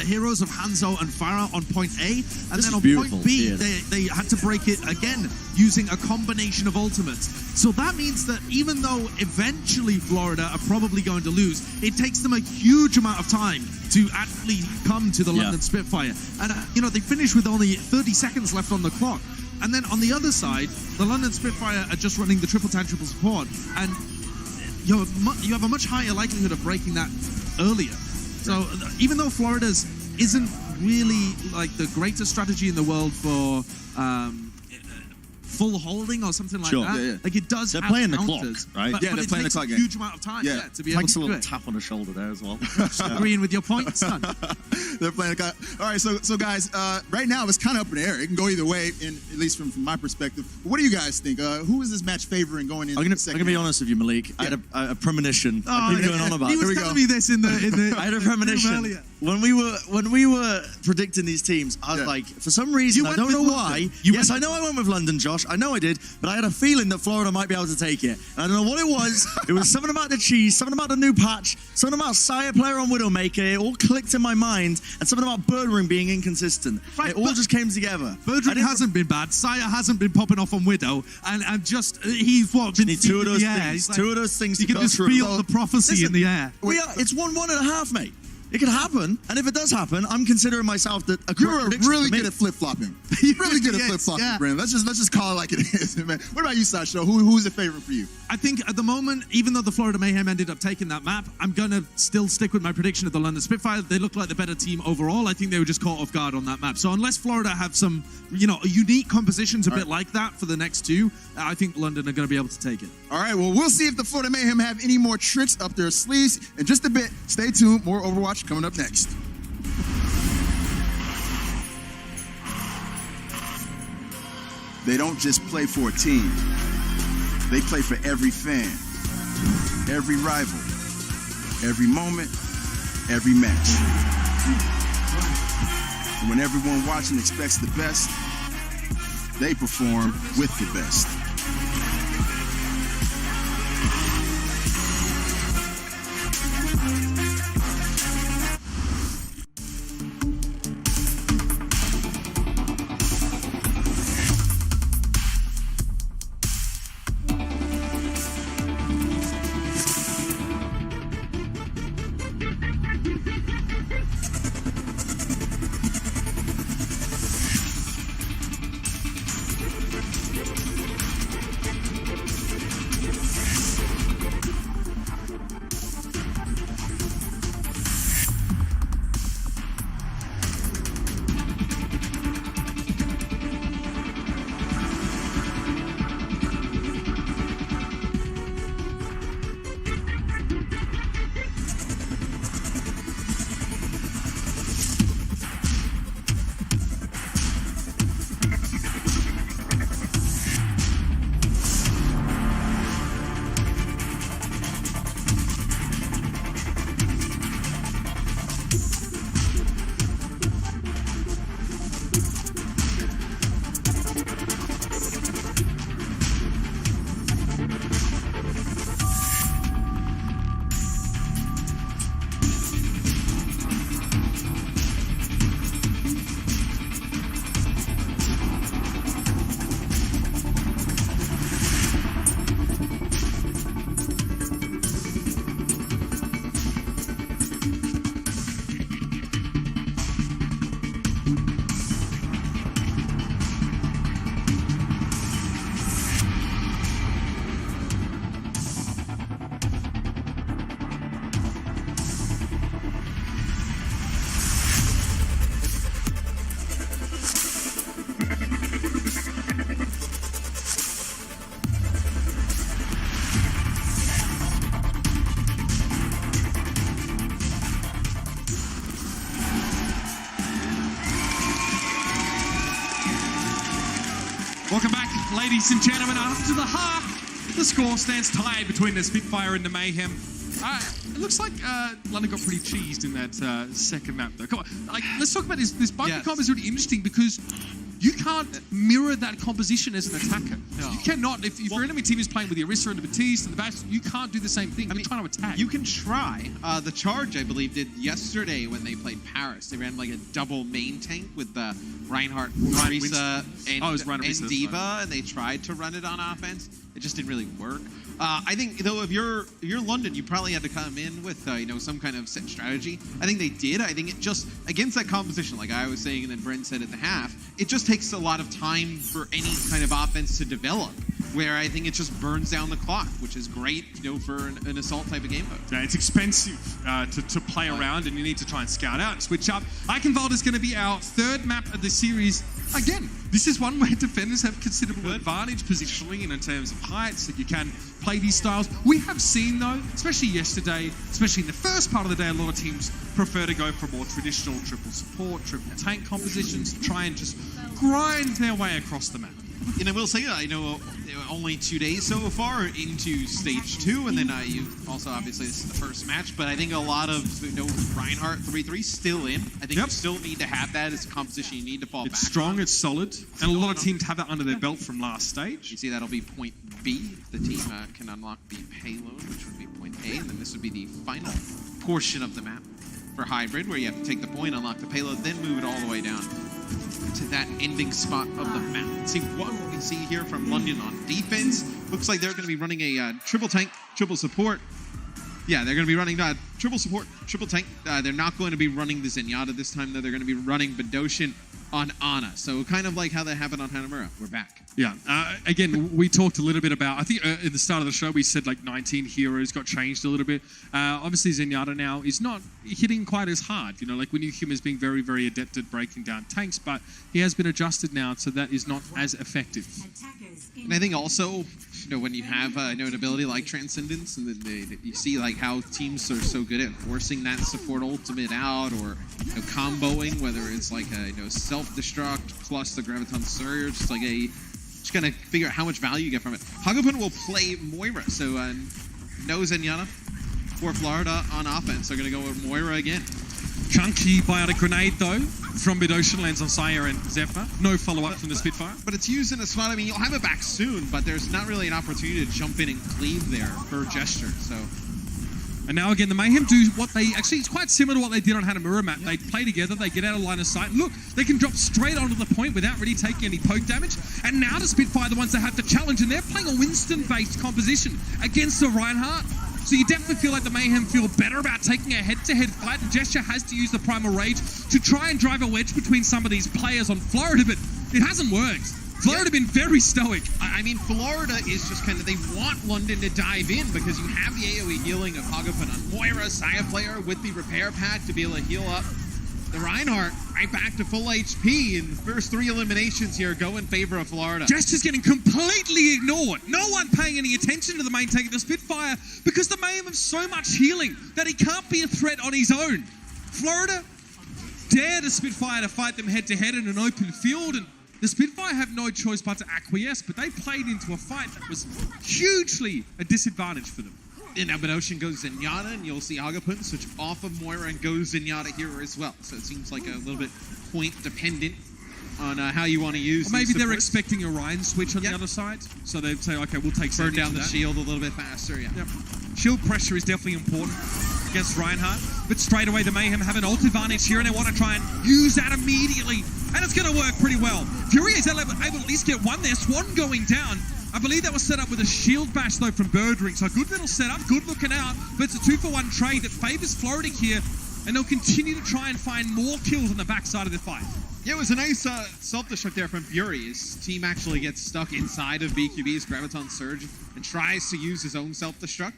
heroes of Hanzo and Farah on point A, and then on point B, they had to break it again using a combination of ultimates. So that means that even though eventually Florida are probably going to lose, it takes them a huge amount of time to actually come to the London Spitfire. And, they finished with only 30 seconds left on the clock. And then on the other side, the London Spitfire are just running the triple tank, triple support. And you have a much higher likelihood of breaking that earlier. So even though Florida's isn't really like the greatest strategy in the world for full holding or something like that, like it does. They're have playing counters, the clock, right? But, Yeah, but they're it playing takes the clock a huge amount of time to be able Thanks to a do little it. tap on the shoulder there as well. Agreeing with your point, son. They're playing the clock. All right, so guys, right now it's kind of up in the air. It can go either way, at least from my perspective. But what do you guys think? Who is this match favoring going into the second? I'm gonna be honest with you, Malik. I had a premonition. I've been going on about. He was telling me this in the I had a premonition when we were predicting these teams. I was like, for some reason, I don't know why. Yes, I know I went with London, Josh. I know I did, but I had a feeling that Florida might be able to take it. And I don't know what it was. It was something about the cheese, something about the new patch, something about Sire player on Widowmaker. It all clicked in my mind, and something about Birdring being inconsistent. Right, it all just came together. Birdring hasn't been bad. Sire hasn't been popping off on Widow, and just he's what? Been two of those things. Two of those things. You can just feel the prophecy in the air. It's 1-1.5, mate. It could happen, and if it does happen, I'm considering myself that a You're really good at flip-flopping. Really good at flip-flopping, Brandon. Let's just call it like it is, man. What about you, Sasha? Who's the favorite for you? I think at the moment, even though the Florida Mayhem ended up taking that map, I'm going to still stick with my prediction of the London Spitfire. They look like the better team overall. I think they were just caught off guard on that map. So unless Florida have some, unique compositions a bit like that for the next two, I think London are going to be able to take it. All right, well, we'll see if the Florida Mayhem have any more tricks up their sleeves in just a bit. Stay tuned. More Overwatch coming up next. They don't just play for a team. They play for every fan, every rival, every moment, every match. And when everyone watching expects the best, they perform with the best. Welcome back, ladies and gentlemen. After the half, the score stands tied between the Spitfire and the Mayhem. It looks like London got pretty cheesed in that second map, though. Come on, let's talk about this. This bunker comp is really interesting because you can't mirror that composition as an attacker. No. You cannot. If your enemy team is playing with the Orisa and the Batiste and the Bash, you can't do the same thing. You're trying to attack. You can try. The Charge, I believe, did yesterday when they played Paris. They ran like a double main tank with Reinhardt, Orisa, and D.Va, and they tried to run it on offense. It just didn't really work. I think, though, if you're London, you probably had to come in with some kind of set strategy. I think they did. I think it just, against that composition, like I was saying and then Brent said at the half, it just takes a lot of time for any kind of offense to develop, where I think it just burns down the clock, which is great, for an assault type of game mode. Yeah, it's expensive to play around, and you need to try and scout out and switch up. Eichenwald is going to be our third map of the series. Again, this is one where defenders have considerable advantage positionally and in terms of height, so you can play these styles. We have seen, though, especially yesterday, especially in the first part of the day, a lot of teams prefer to go for more traditional triple support, triple tank compositions, to try and just grind their way across the map. And I will say, I know only 2 days so far into stage 2, and then you also, obviously, this is the first match, but I think a lot of, Reinhardt 3-3 still in. I think you still need to have that as a composition you need to fall back. It's strong, on. It's solid, and a lot of teams have that under their belt from last stage. You see that'll be point B. The team can unlock the payload, which would be point A, and then this would be the final portion of the map for Hybrid, where you have to take the point, unlock the payload, then move it all the way down to that ending spot of the map. Let's see what we see here from London on defense. Looks like they're going to be running a triple tank, triple support. Yeah, they're going to be running triple support, triple tank. They're not going to be running the Zenyatta this time, though. They're going to be running Bidoshin on Ana. So kind of like how that happened on Hanamura. We're back. Yeah. Again, we talked a little bit about, I think at the start of the show, we said like 19 heroes got changed a little bit. Obviously, Zenyatta now is not hitting quite as hard. Like we knew him as being very, very adept at breaking down tanks, but he has been adjusted now, so that is not as effective. And I think also, when you have an ability like Transcendence, and then you see like how teams are so good at forcing that support ultimate out, or comboing, whether it's like a self-destruct plus the Graviton Surge, just gonna figure out how much value you get from it. Hagapun will play Moira, so no Zenyatta for Florida on offense. They're gonna go with Moira again. Chunky biotic grenade, though, from Bidoshin lands on Saya and Zephyr. No follow-up from the Spitfire. But it's used in a spot, you'll have it back soon, but there's not really an opportunity to jump in and cleave there for Gesture, so... And now again, the Mayhem do what they... Actually, it's quite similar to what they did on Hanamura map. They play together, they get out of line of sight. Look, they can drop straight onto the point without really taking any poke damage. And now the Spitfire, the ones that have to challenge, and they're playing a Winston-based composition against the Reinhardt. So you definitely feel like the Mayhem feel better about taking a head-to-head fight, and Gesture has to use the Primal Rage to try and drive a wedge between some of these players on Florida, but it hasn't worked. Florida have been very stoic. Florida is just kind of, they want London to dive in because you have the AoE healing of Hagapun on Moira, Saya player with the repair pack to be able to heal up. The Reinhardt right back to full HP, and the first 3 eliminations here go in favor of Florida. Gesture's getting completely ignored. No one paying any attention to the main tank of the Spitfire because the Mayhem have so much healing that he can't be a threat on his own. Florida dare the Spitfire to fight them head-to-head in an open field, and the Spitfire have no choice but to acquiesce, but they played into a fight that was hugely a disadvantage for them. And now Bidoshin goes Zenyatta, and you'll see Hagapun switch off of Moira and go Zenyatta here as well. So it seems like a little bit point-dependent on how you want to use or maybe they're expecting a Ryan switch on the other side, so they'd say, okay, we'll take burn down the shield a little bit faster, yeah. Shield pressure is definitely important against Reinhardt, but straight away the Mayhem have an ult advantage here, and they want to try and use that immediately, and it's going to work pretty well. Fury is able to at least get one there. Swan going down. I believe that was set up with a shield bash, though, from Birdring, so a good little setup, good looking out, but it's a 2-for-1 trade that favors Florida here, and they'll continue to try and find more kills on the backside of the fight. Yeah, it was a nice self-destruct there from Fury. His team actually gets stuck inside of BQB's Graviton Surge and tries to use his own self-destruct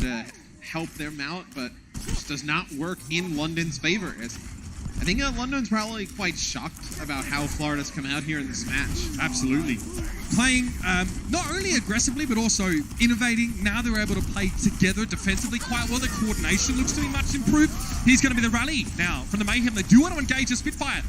to help them out, but just does not work in London's favor. I think London's probably quite shocked about how Florida's come out here in this match. Absolutely. Playing not only aggressively, but also innovating. Now they're able to play together defensively quite well. Their coordination looks to be much improved. Here's going to be the rally now from the Mayhem. They do want to engage the Spitfire.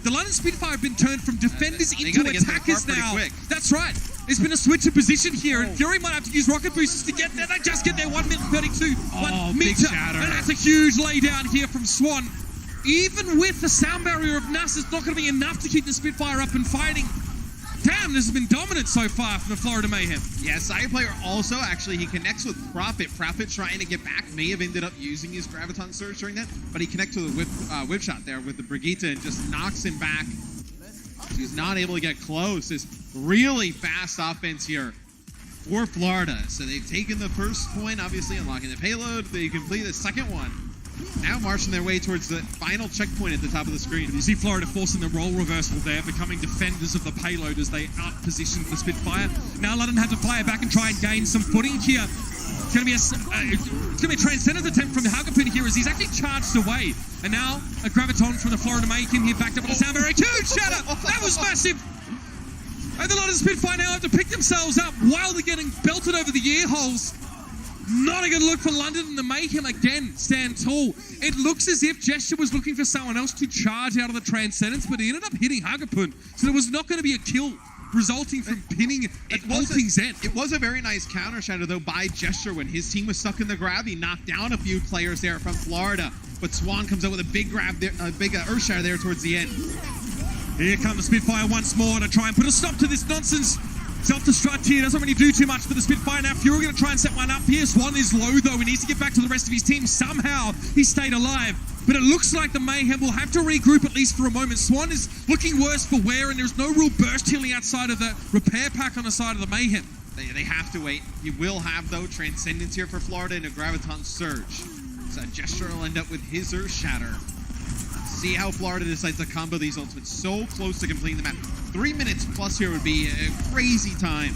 The London Spitfire have been turned from defenders They into gotta get to the attackers car pretty now. quick. That's right. There's been a switch of position here, and Fury might have to use rocket boosters to get there. They just get there, 1 minute 32. Oh, 1 big meter. shatter. And that's a huge laydown here from Swan. Even with the sound barrier of Nass, it's not going to be enough to keep the Spitfire up and fighting. Damn, this has been dominant so far from the Florida Mayhem. Yeah, side player also, actually, he connects with Prophet. Prophet trying to get back, may have ended up using his Graviton Surge during that, but he connects with a whip shot there with the Brigitte and just knocks him back. He's not able to get close. This really fast offense here for Florida. So they've taken the first point, obviously unlocking the payload. They complete the second one. Now marching their way towards the final checkpoint at the top of the screen. You see Florida forcing the role reversal there, becoming defenders of the payload as they out-position the Spitfire. Now London have to fire back and try and gain some footing here. It's going to be a transcendent attempt from the Hagapun here as he's actually charged away. And now a Graviton from the Florida Mayhem here backed up with the sound barrier. Huge shatter! That was massive! And the London Spitfire now have to pick themselves up while they're getting belted over the ear holes. Not a good look for London, and the Mayhem again stand tall. It looks as if Gesture was looking for someone else to charge out of the Transcendence, but he ended up hitting Hagapun, so there was not going to be a kill resulting from pinning at ulting Zen. It was a very nice counter shatter, though, by Gesture when his team was stuck in the grab. He knocked down a few players there from Florida, but Swan comes out with a big grab there, a big Earth Shatter there towards the end. Here comes the Spitfire once more to try and put a stop to this nonsense. Self-destruct here doesn't really do too much for the Spitfire. Now Fury going to try and set one up here. Swan is low though. He needs to get back to the rest of his team. Somehow he stayed alive. But it looks like the Mayhem will have to regroup at least for a moment. Swan is looking worse for wear, and there's no real burst healing outside of the repair pack on the side of the Mayhem. They have to wait. You will have, though, Transcendence here for Florida and a Graviton Surge. So Gesture will end up with his Earth Shatter. See how Florida decides to combo these ultimates so close to completing the map. 3 minutes plus here would be a crazy time.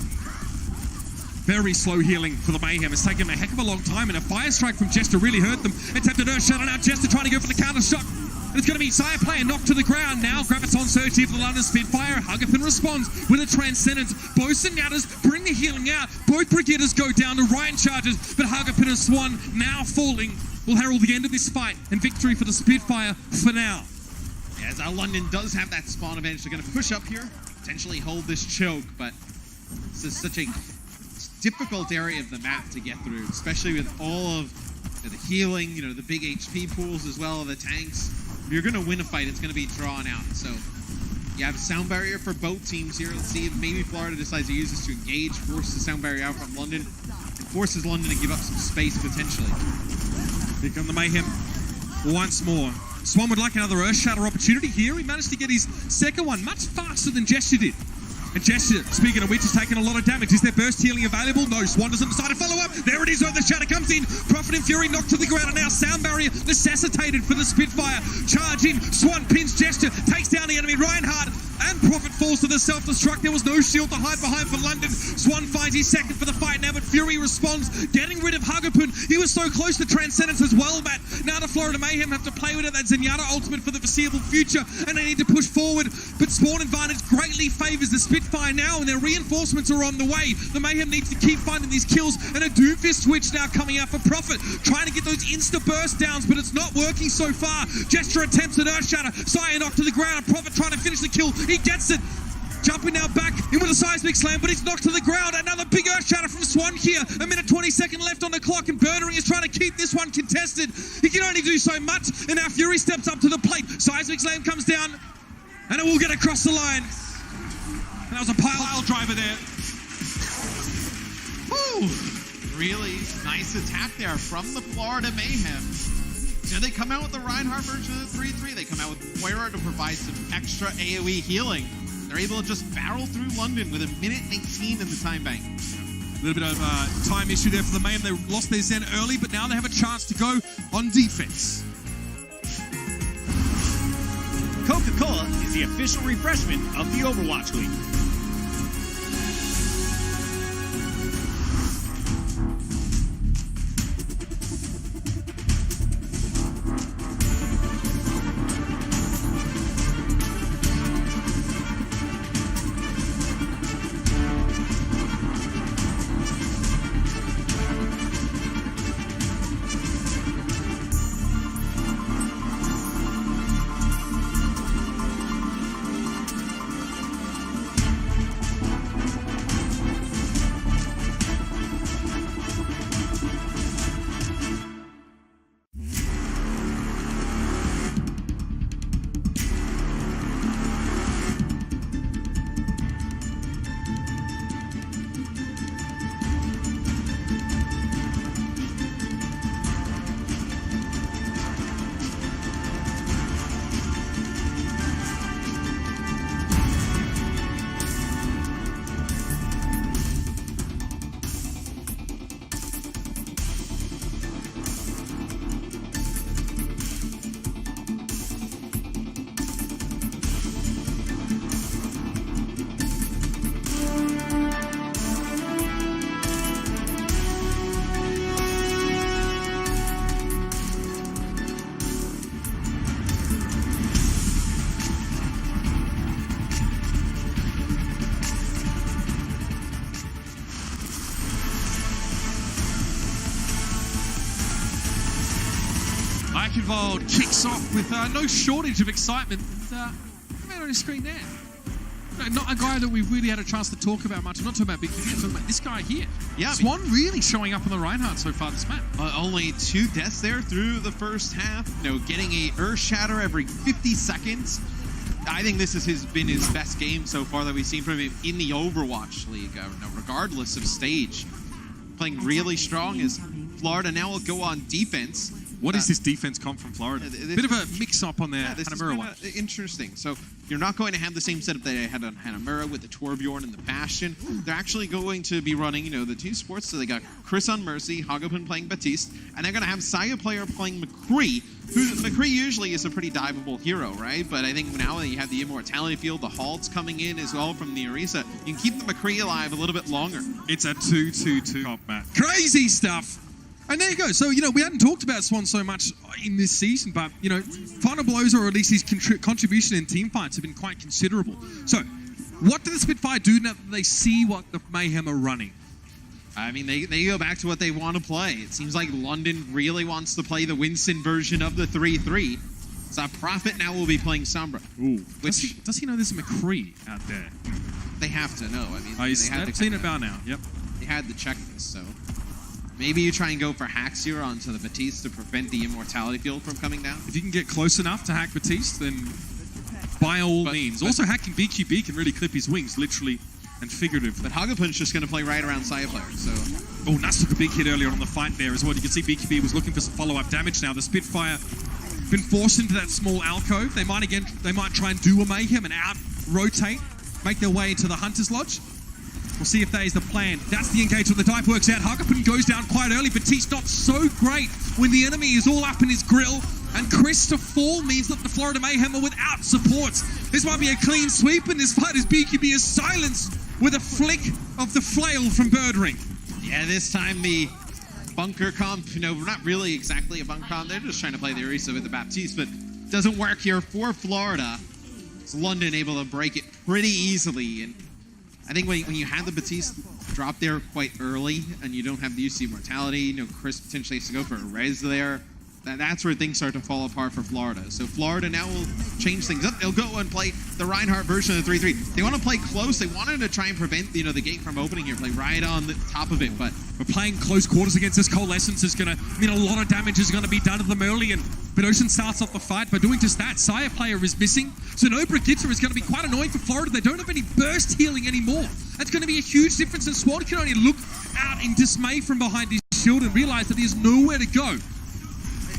Very slow healing for the Mayhem. It's taken a heck of a long time, and a Fire Strike from Jester really hurt them. Attempted Earth Shatter now. Jester trying to go for the counter shot. And it's going to be Sire player knocked to the ground. Now Graviton Surge here for the London Spitfire. Hagapun responds with a Transcendence. Both Senatas bring the healing out. Both Brigitters go down. The Ryan charges, but Hagapun and Swan now falling will herald the end of this fight and victory for the Spitfire for now. Yeah, as London does have that spawn advantage, they're going to push up here, potentially hold this choke, but this is such a difficult area of the map to get through, especially with all of the healing, the big HP pools as well, the tanks. If you're going to win a fight, it's going to be drawn out. So you have a sound barrier for both teams here. Let's see if maybe Florida decides to use this to engage, force the sound barrier out from London, and forces London to give up some space potentially. Here come the Mayhem once more. Swan would like another Earth Shatter opportunity here. He managed to get his second one much faster than Gesture did. And Gesture, speaking of which, has taken a lot of damage. Is there burst healing available? No. Swan doesn't decide to follow up. There it is. The Shatter comes in. Prophet and Fury knocked to the ground. And now sound barrier necessitated for the Spitfire. Charge in. Swan pins Gesture. Takes down the enemy. Reinhardt and Prophet falls to the self-destruct. There was no shield to hide behind for London. Swan finds his second for the fight now, but Fury responds, getting rid of Hagapun. He was so close to Transcendence as well, Matt. Now the Florida Mayhem have to play with it. That Zenyatta ultimate for the foreseeable future, and they need to push forward. But spawn advantage greatly favors the Spitfire now, and their reinforcements are on the way. The Mayhem needs to keep finding these kills, and a Doomfist switch now coming out for Prophet, trying to get those insta-burst downs, but it's not working so far. Gesture attempts an Earth Shatter. Sire knocked to the ground. Prophet trying to finish the kill. He gets it. Jumping now back in with a seismic slam, but he's knocked to the ground. Another big Earth Shatter from Swan here. A minute 22 left on the clock, and Burnering is trying to keep this one contested. He can only do so much, and now Fury steps up to the plate. Seismic slam comes down, and it will get across the line. And that was a pile driver there. Woo! Really nice attack there from the Florida Mayhem. They come out with the Reinhardt version of the 3-3. They come out with Moira to provide some extra AoE healing. They're able to just barrel through London with a minute 18 in the time bank. A little bit of time issue there for the Mayhem. They lost their Zen early, but now they have a chance to go on defense. Coca-Cola is the official refreshment of the Overwatch League. back involved kicks off with no shortage of excitement. And, man on his screen there. No, not a guy that we've really had a chance to talk about much. I'm not talking about Big Q, I'm talking about this guy here. Yeah, Swan really showing up on the Reinhardt so far this map. Only 2 deaths there through the first half. You know, getting a Earth Shatter every 50 seconds. I think this has been his best game so far that we've seen from him in the Overwatch League, regardless of stage. Playing really strong as Florida now will go on defense. What is this defense comp from Florida? Bit of a mix-up on their Hanamura one. Interesting. So you're not going to have the same setup that they had on Hanamura with the Torbjorn and the Bastion. They're actually going to be running, you know, the 2 supports. So they got Chris on Mercy, Hagopun playing Baptiste, and they're going to have Saya player playing McCree, who McCree usually is a pretty diveable hero, right? But I think now that you have the Immortality Field, the Halts coming in as well from the Orisa, you can keep the McCree alive a little bit longer. It's a 2-2-2 comp, Matt. Crazy stuff! And there you go. So, you know, we hadn't talked about Swan so much in this season, but, you know, final blows, or at least his contribution in team fights, have been quite considerable. So, what do the Spitfire do now that they see what the Mayhem are running? I mean, they go back to what they want to play. It seems like London really wants to play the Winston version of the 3-3. So Prophet now will be playing Sombra. Ooh. Does he know there's a McCree out there? They have to know. I mean, I've seen it about now. Yep. They had to check this, so... Maybe you try and go for hacks here onto the Baptiste to prevent the Immortality Field from coming down. If you can get close enough to hack Baptiste, then by all means. Also, hacking BQB can really clip his wings, literally and figuratively. But Hagapun's just going to play right around Saya player, so... Oh, Nas took a big hit earlier on the fight there as well. You can see BQB was looking for some follow-up damage now. The Spitfire been forced into that small alcove. They might try and do a Mayhem and out-rotate, make their way into the Hunter's Lodge. We'll see if that is the plan. That's the engagement. The dive works out. Hagopun goes down quite early. Baptiste not so great when the enemy is all up in his grill. And Chris to fall means that the Florida Mayhem are without supports. This might be a clean sweep in this fight as BQB is silenced with a flick of the flail from Birdring. Yeah, this time the bunker comp, you know, not really exactly a bunker comp. They're just trying to play the Orisa with the Baptiste, but it doesn't work here for Florida. It's London able to break it pretty easily. And I think when you have the Baptiste drop there quite early and you don't have the UC Mortality, you know, Chris potentially has to go for a res there. That's where things start to fall apart for Florida. So Florida now will change things up. They'll go and play the Reinhardt version of the 3-3. They want to play close. They wanted to try and prevent, you know, the gate from opening here, play right on the top of it. But we're playing close quarters against this. Coalescence is going to mean a lot of damage is going to be done to them early, and Ocean starts off the fight by doing just that. Saya player is missing, so no Brigitte is going to be quite annoying for Florida. They don't have any burst healing anymore. That's going to be a huge difference, and Swan can only look out in dismay from behind his shield and realize that he has nowhere to go.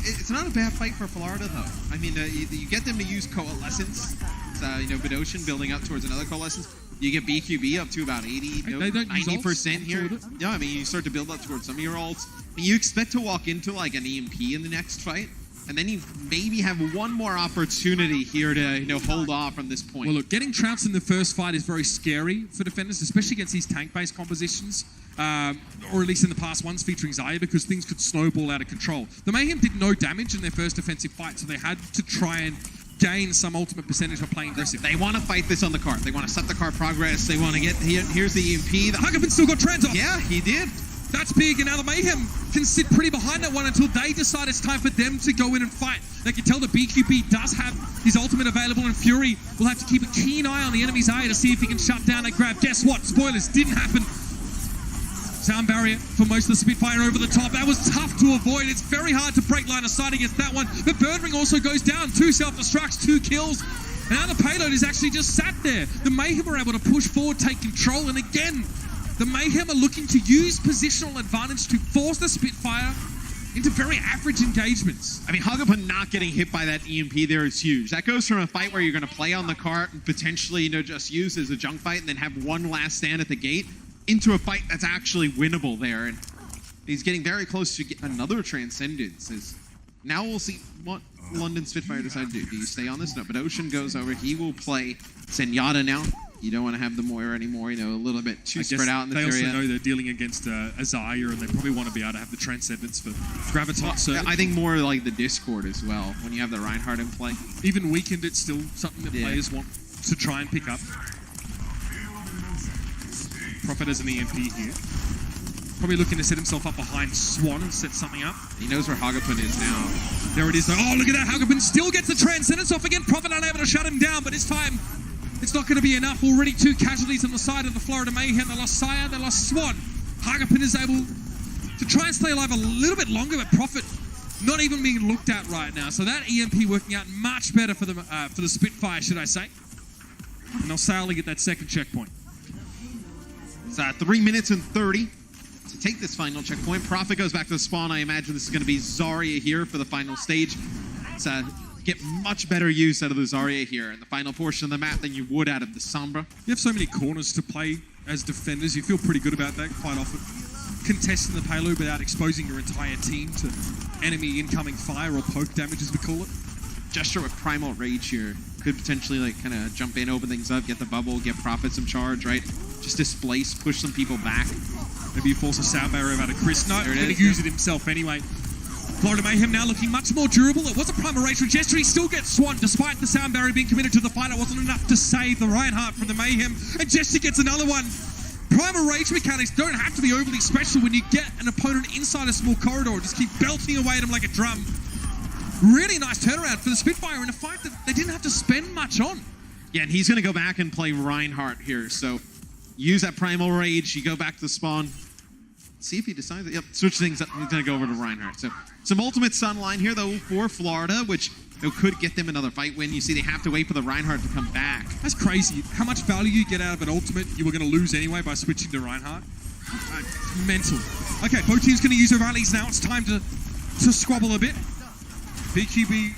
It's not a bad fight for Florida, though. I mean, you get them to use Coalescence. You know, Bidoshin building up towards another Coalescence. You get BQB up to about 80, 90% here. Yeah, I mean, you start to build up towards some of your ults. I mean, you expect to walk into, like, an EMP in the next fight. And then you maybe have one more opportunity here to, you know, hold off from this point. Well, look, getting trounced in the first fight is very scary for defenders, especially against these tank-based compositions, or at least in the past ones featuring Zaya, because things could snowball out of control. The Mayhem did no damage in their first defensive fight, so they had to try and gain some ultimate percentage by playing aggressive. They want to fight this on the cart. They want to set the cart progress. They want to get here. Here's the EMP. Hagopun still got trans off. Yeah, he did. That's big, and now the Mayhem can sit pretty behind that one until they decide it's time for them to go in and fight. They can tell that BQB does have his ultimate available, and Fury will have to keep a keen eye on the enemy's eye to see if he can shut down that grab. Guess what? Spoilers, didn't happen. Sound barrier for most of the Spitfire over the top. That was tough to avoid. It's very hard to break line of sight against that one. But Birdring also goes down. 2 self-destructs, 2 kills. And now the payload is actually just sat there. The Mayhem are able to push forward, take control, and again, the Mayhem are looking to use positional advantage to force the Spitfire into very average engagements. I mean, Hagopun not getting hit by that EMP there is huge. That goes from a fight where you're going to play on the cart and potentially, you know, just use as a junk fight and then have one last stand at the gate into a fight that's actually winnable there. And he's getting very close to another Transcendence. Now we'll see what London Spitfire decide to do. Do you stay on this? No, but Ocean goes over. He will play Zenyatta now. You don't want to have the Moira anymore, you know, a little bit too spread out in this area. They also know they're dealing against Azaya, and they probably want to be able to have the Transcendence for Graviton Surge. I think more like the Discord as well, when you have the Reinhardt in play. Even weakened, it's still something that players want to try and pick up. Prophet as an EMP here. Probably looking to set himself up behind Swan and set something up. He knows where Hagapun is now. There it is though. Oh, look at that. Hagapun still gets the Transcendence off again. Prophet unable to shut him down, but this time it's not going to be enough. Already 2 casualties on the side of the Florida Mayhem. They lost Saya, they lost Swan. Hagapun is able to try and stay alive a little bit longer, but Prophet not even being looked at right now. So that EMP working out much better for the Spitfire, should I say. And they'll sadly get that second checkpoint. It's 3 minutes and 30 to take this final checkpoint. Prophet goes back to the spawn. I imagine this is going to be Zarya here for the final stage. It's get much better use out of the Zarya here in the final portion of the map than you would out of the Sombra. You have so many corners to play as defenders. You feel pretty good about that quite often. Contesting the payload without exposing your entire team to enemy incoming fire or poke damage, as we call it. Gesture with Primal Rage here could potentially like kind of jump in, open things up, get the bubble, get Prophet some charge, right? Just displace, push some people back. Maybe you force a sound barrier out of Chris. No, There he's it going is, to use it himself anyway. Florida Mayhem now looking much more durable. It was a Primal Rage from Gesture. He still gets Swan, despite the sound barrier being committed to the fight. It wasn't enough to save the Reinhardt from the Mayhem. And Gesture gets another one. Primal Rage mechanics don't have to be overly special when you get an opponent inside a small corridor. Just keep belting away at him like a drum. Really nice turnaround for the Spitfire in a fight that they didn't have to spend much on. Yeah, and he's going to go back and play Reinhardt here. So use that Primal Rage. You go back to the spawn. See if he decides it. Yep, switch things up. He's going to go over to Reinhardt. So some ultimate Sunline here, though, for Florida, which could get them another fight win. You see they have to wait for the Reinhardt to come back. That's crazy. How much value you get out of an ultimate you were going to lose anyway by switching to Reinhardt. Mental. Okay, both teams going to use their rallies now. It's time to squabble a bit. BQB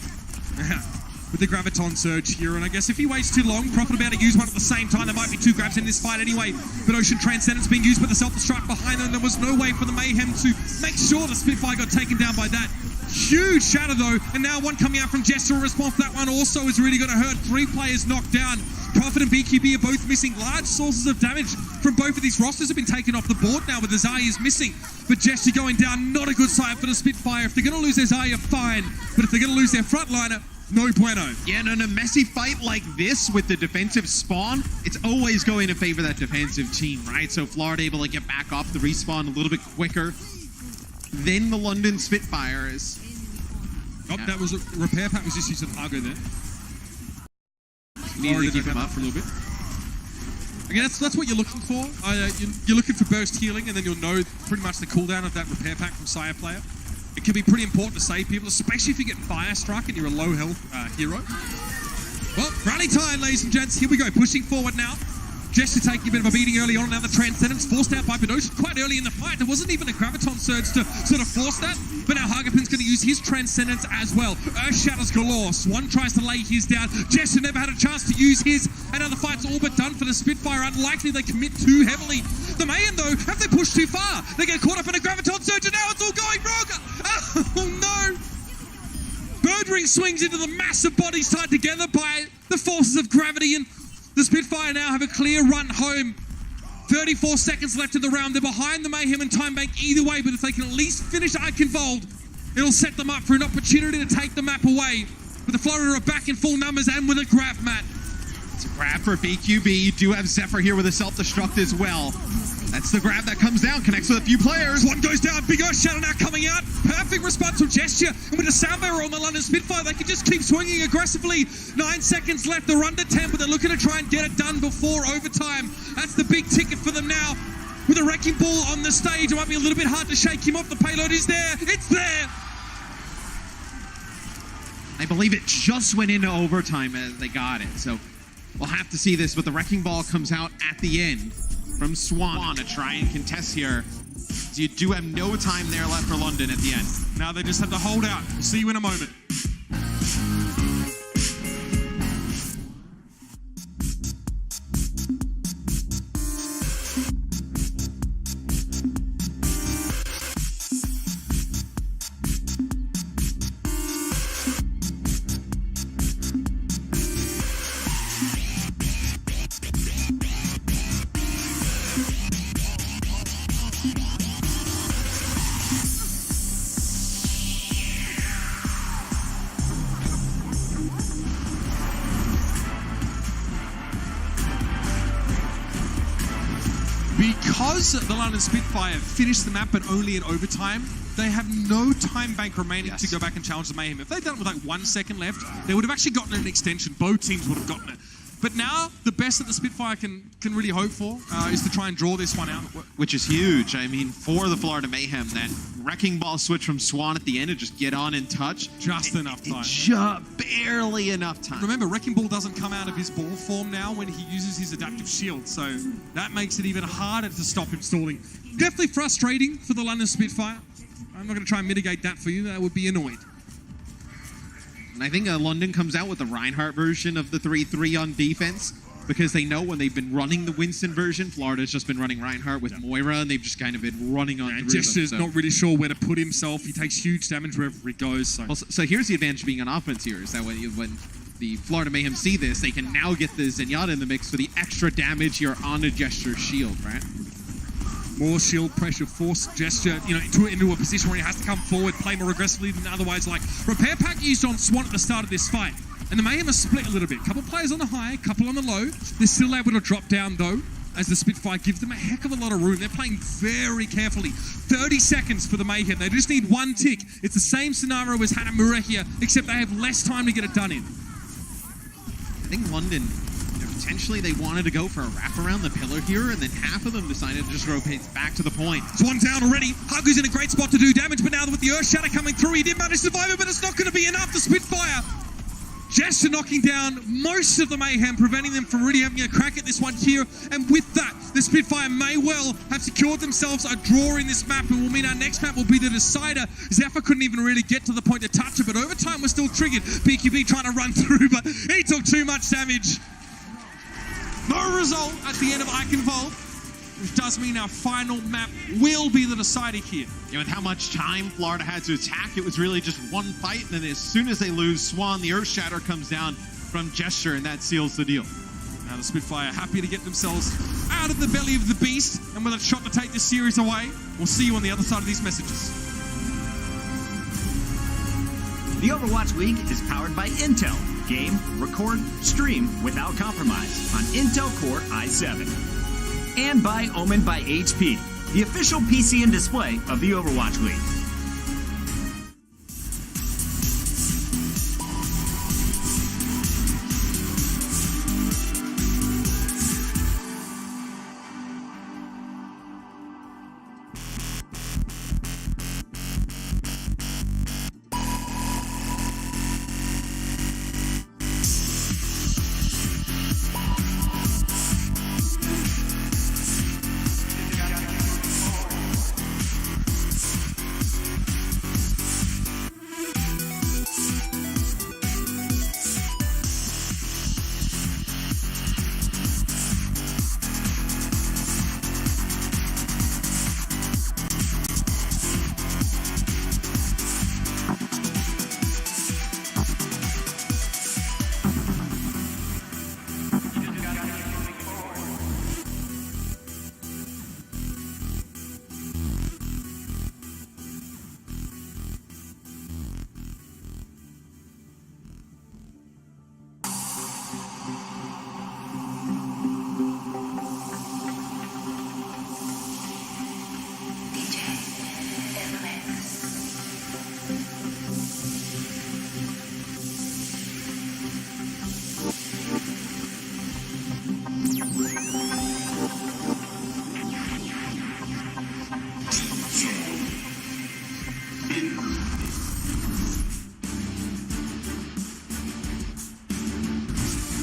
with the Graviton Surge here, and I guess if he waits too long, Prophet about to use one at the same time. There might be 2 grabs in this fight anyway, but Ocean Transcendence being used with the self-destruct behind them. There was no way for the Mayhem to make sure the Spitfire got taken down by that. Huge shatter though, and now one coming out from Gesture. A response to that one also is really going to hurt. 3 players knocked down. Prophet and BQB are both missing. Large sources of damage from both of these rosters have been taken off the board now with the Zarya's missing. But Gesture going down, not a good sign for the Spitfire. If they're going to lose their Zarya, fine. But if they're going to lose their frontliner, no bueno. Yeah, and in a messy fight like this with the defensive spawn, it's always going to favor that defensive team, right? So Florida able to get back off the respawn a little bit quicker than the London Spitfires. Oh, that was a repair pack was just using Argo there. Needed to keep him up for a little bit. Again, that's what you're looking for. You're looking for burst healing, and then you'll know pretty much the cooldown of that repair pack from Saya player. It can be pretty important to save people, especially if you get fire struck and you're a low health hero. Well, rally time, ladies and gents. Here we go, pushing forward now. Gesture taking a bit of a beating early on. Now the Transcendence forced out by Binocean quite early in the fight. There wasn't even a Graviton Surge to sort of force that. But now Hagapin's going to use his Transcendence as well. Earth Shatters galore. Swan tries to lay his down. Gesture never had a chance to use his. And now the fight's all but done for the Spitfire. Unlikely they commit too heavily. The Mayhem, though, have they pushed too far? They get caught up in a Graviton Surge and now it's all going wrong. Oh, no. Birdring swings into the massive bodies tied together by the forces of gravity, and the Spitfire now have a clear run home. 34 seconds left in the round. They're behind the Mayhem and Time Bank either way, but if they can at least finish Eichenwald, it'll set them up for an opportunity to take the map away. But the Florida are back in full numbers and with a grab, Matt. It's a grab for BQB. You do have Zephyr here with a self-destruct as well. That's the grab that comes down, connects with a few players. One goes down, big Earth Shadow now coming out. Perfect response from Gesture. And with a sound barrier on the London Spitfire, they can just keep swinging aggressively. 9 seconds left, they're under 10, but they're looking to try and get it done before overtime. That's the big ticket for them now. With a Wrecking Ball on the stage, it might be a little bit hard to shake him off. The payload is there, it's there. I believe it just went into overtime as they got it. So we'll have to see this, but the Wrecking Ball comes out at the end from Swan to try and contest here. So you do have no time there left for London at the end. Now they just have to hold out. We'll see you in a moment. Because the London Spitfire finished the map but only in overtime, they have no time bank remaining to go back and challenge the Mayhem. If they'd done it with like 1 second left, they would have actually gotten an extension. Both teams would have gotten it. But now, the best that the Spitfire can really hope for is to try and draw this one out. Which is huge. I mean, for the Florida Mayhem, that Wrecking Ball switch from Swan at the end to just get on and touch. Just enough time. Just barely enough time. Remember, Wrecking Ball doesn't come out of his ball form now when he uses his adaptive shield, so that makes it even harder to stop him stalling. Definitely frustrating for the London Spitfire. I'm not going to try and mitigate that for you. That would be annoyed. And I think London comes out with the Reinhardt version of the 3-3 on defense because they know when they've been running the Winston version, Florida's just been running Reinhardt with Moira, and they've just kind of been running on through Jester's them. So. not really sure where to put himself. He takes huge damage wherever he goes. So here's the advantage of being on offense here, is that when the Florida Mayhem see this, they can now get the Zenyatta in the mix for the extra damage here on a Jester's shield, right? More shield pressure, force Gesture, into a position where he has to come forward, play more aggressively than otherwise. Like, repair pack used on Swan at the start of this fight. And the Mayhem are split a little bit. Couple players on the high, couple on the low. They're still able to drop down, though, as the Spitfire gives them a heck of a lot of room. They're playing very carefully. 30 seconds for the Mayhem. They just need one tick. It's the same scenario as Hanamura here, except they have less time to get it done in. I think London, potentially they wanted to go for a wrap around the pillar here, and then half of them decided to just rotate back to the point. Swan down already. Hagu's in a great spot to do damage, but now with the Earth Shatter coming through, he did manage to survive it, but it's not going to be enough. The Spitfire just knocking down most of the Mayhem, preventing them from really having a crack at this one here. And with that, the Spitfire may well have secured themselves a draw in this map, and will mean our next map will be the decider. Zephyr couldn't even really get to the point to touch it, but overtime was still triggered. BQB trying to run through, but he took too much damage. No result at the end of Eichenwald, which does mean our final map will be the decider here. With how much time Florida had to attack, it was really just one fight, and then as soon as they lose Swan, the Earth Shatter comes down from Gesture, and that seals the deal. Now the Spitfire happy to get themselves out of the belly of the beast, and with a shot to take this series away. We'll see you on the other side of these messages. The Overwatch League is powered by Intel. Game, record, stream without compromise on Intel Core i7. And by Omen by HP, the official PC and display of the Overwatch League.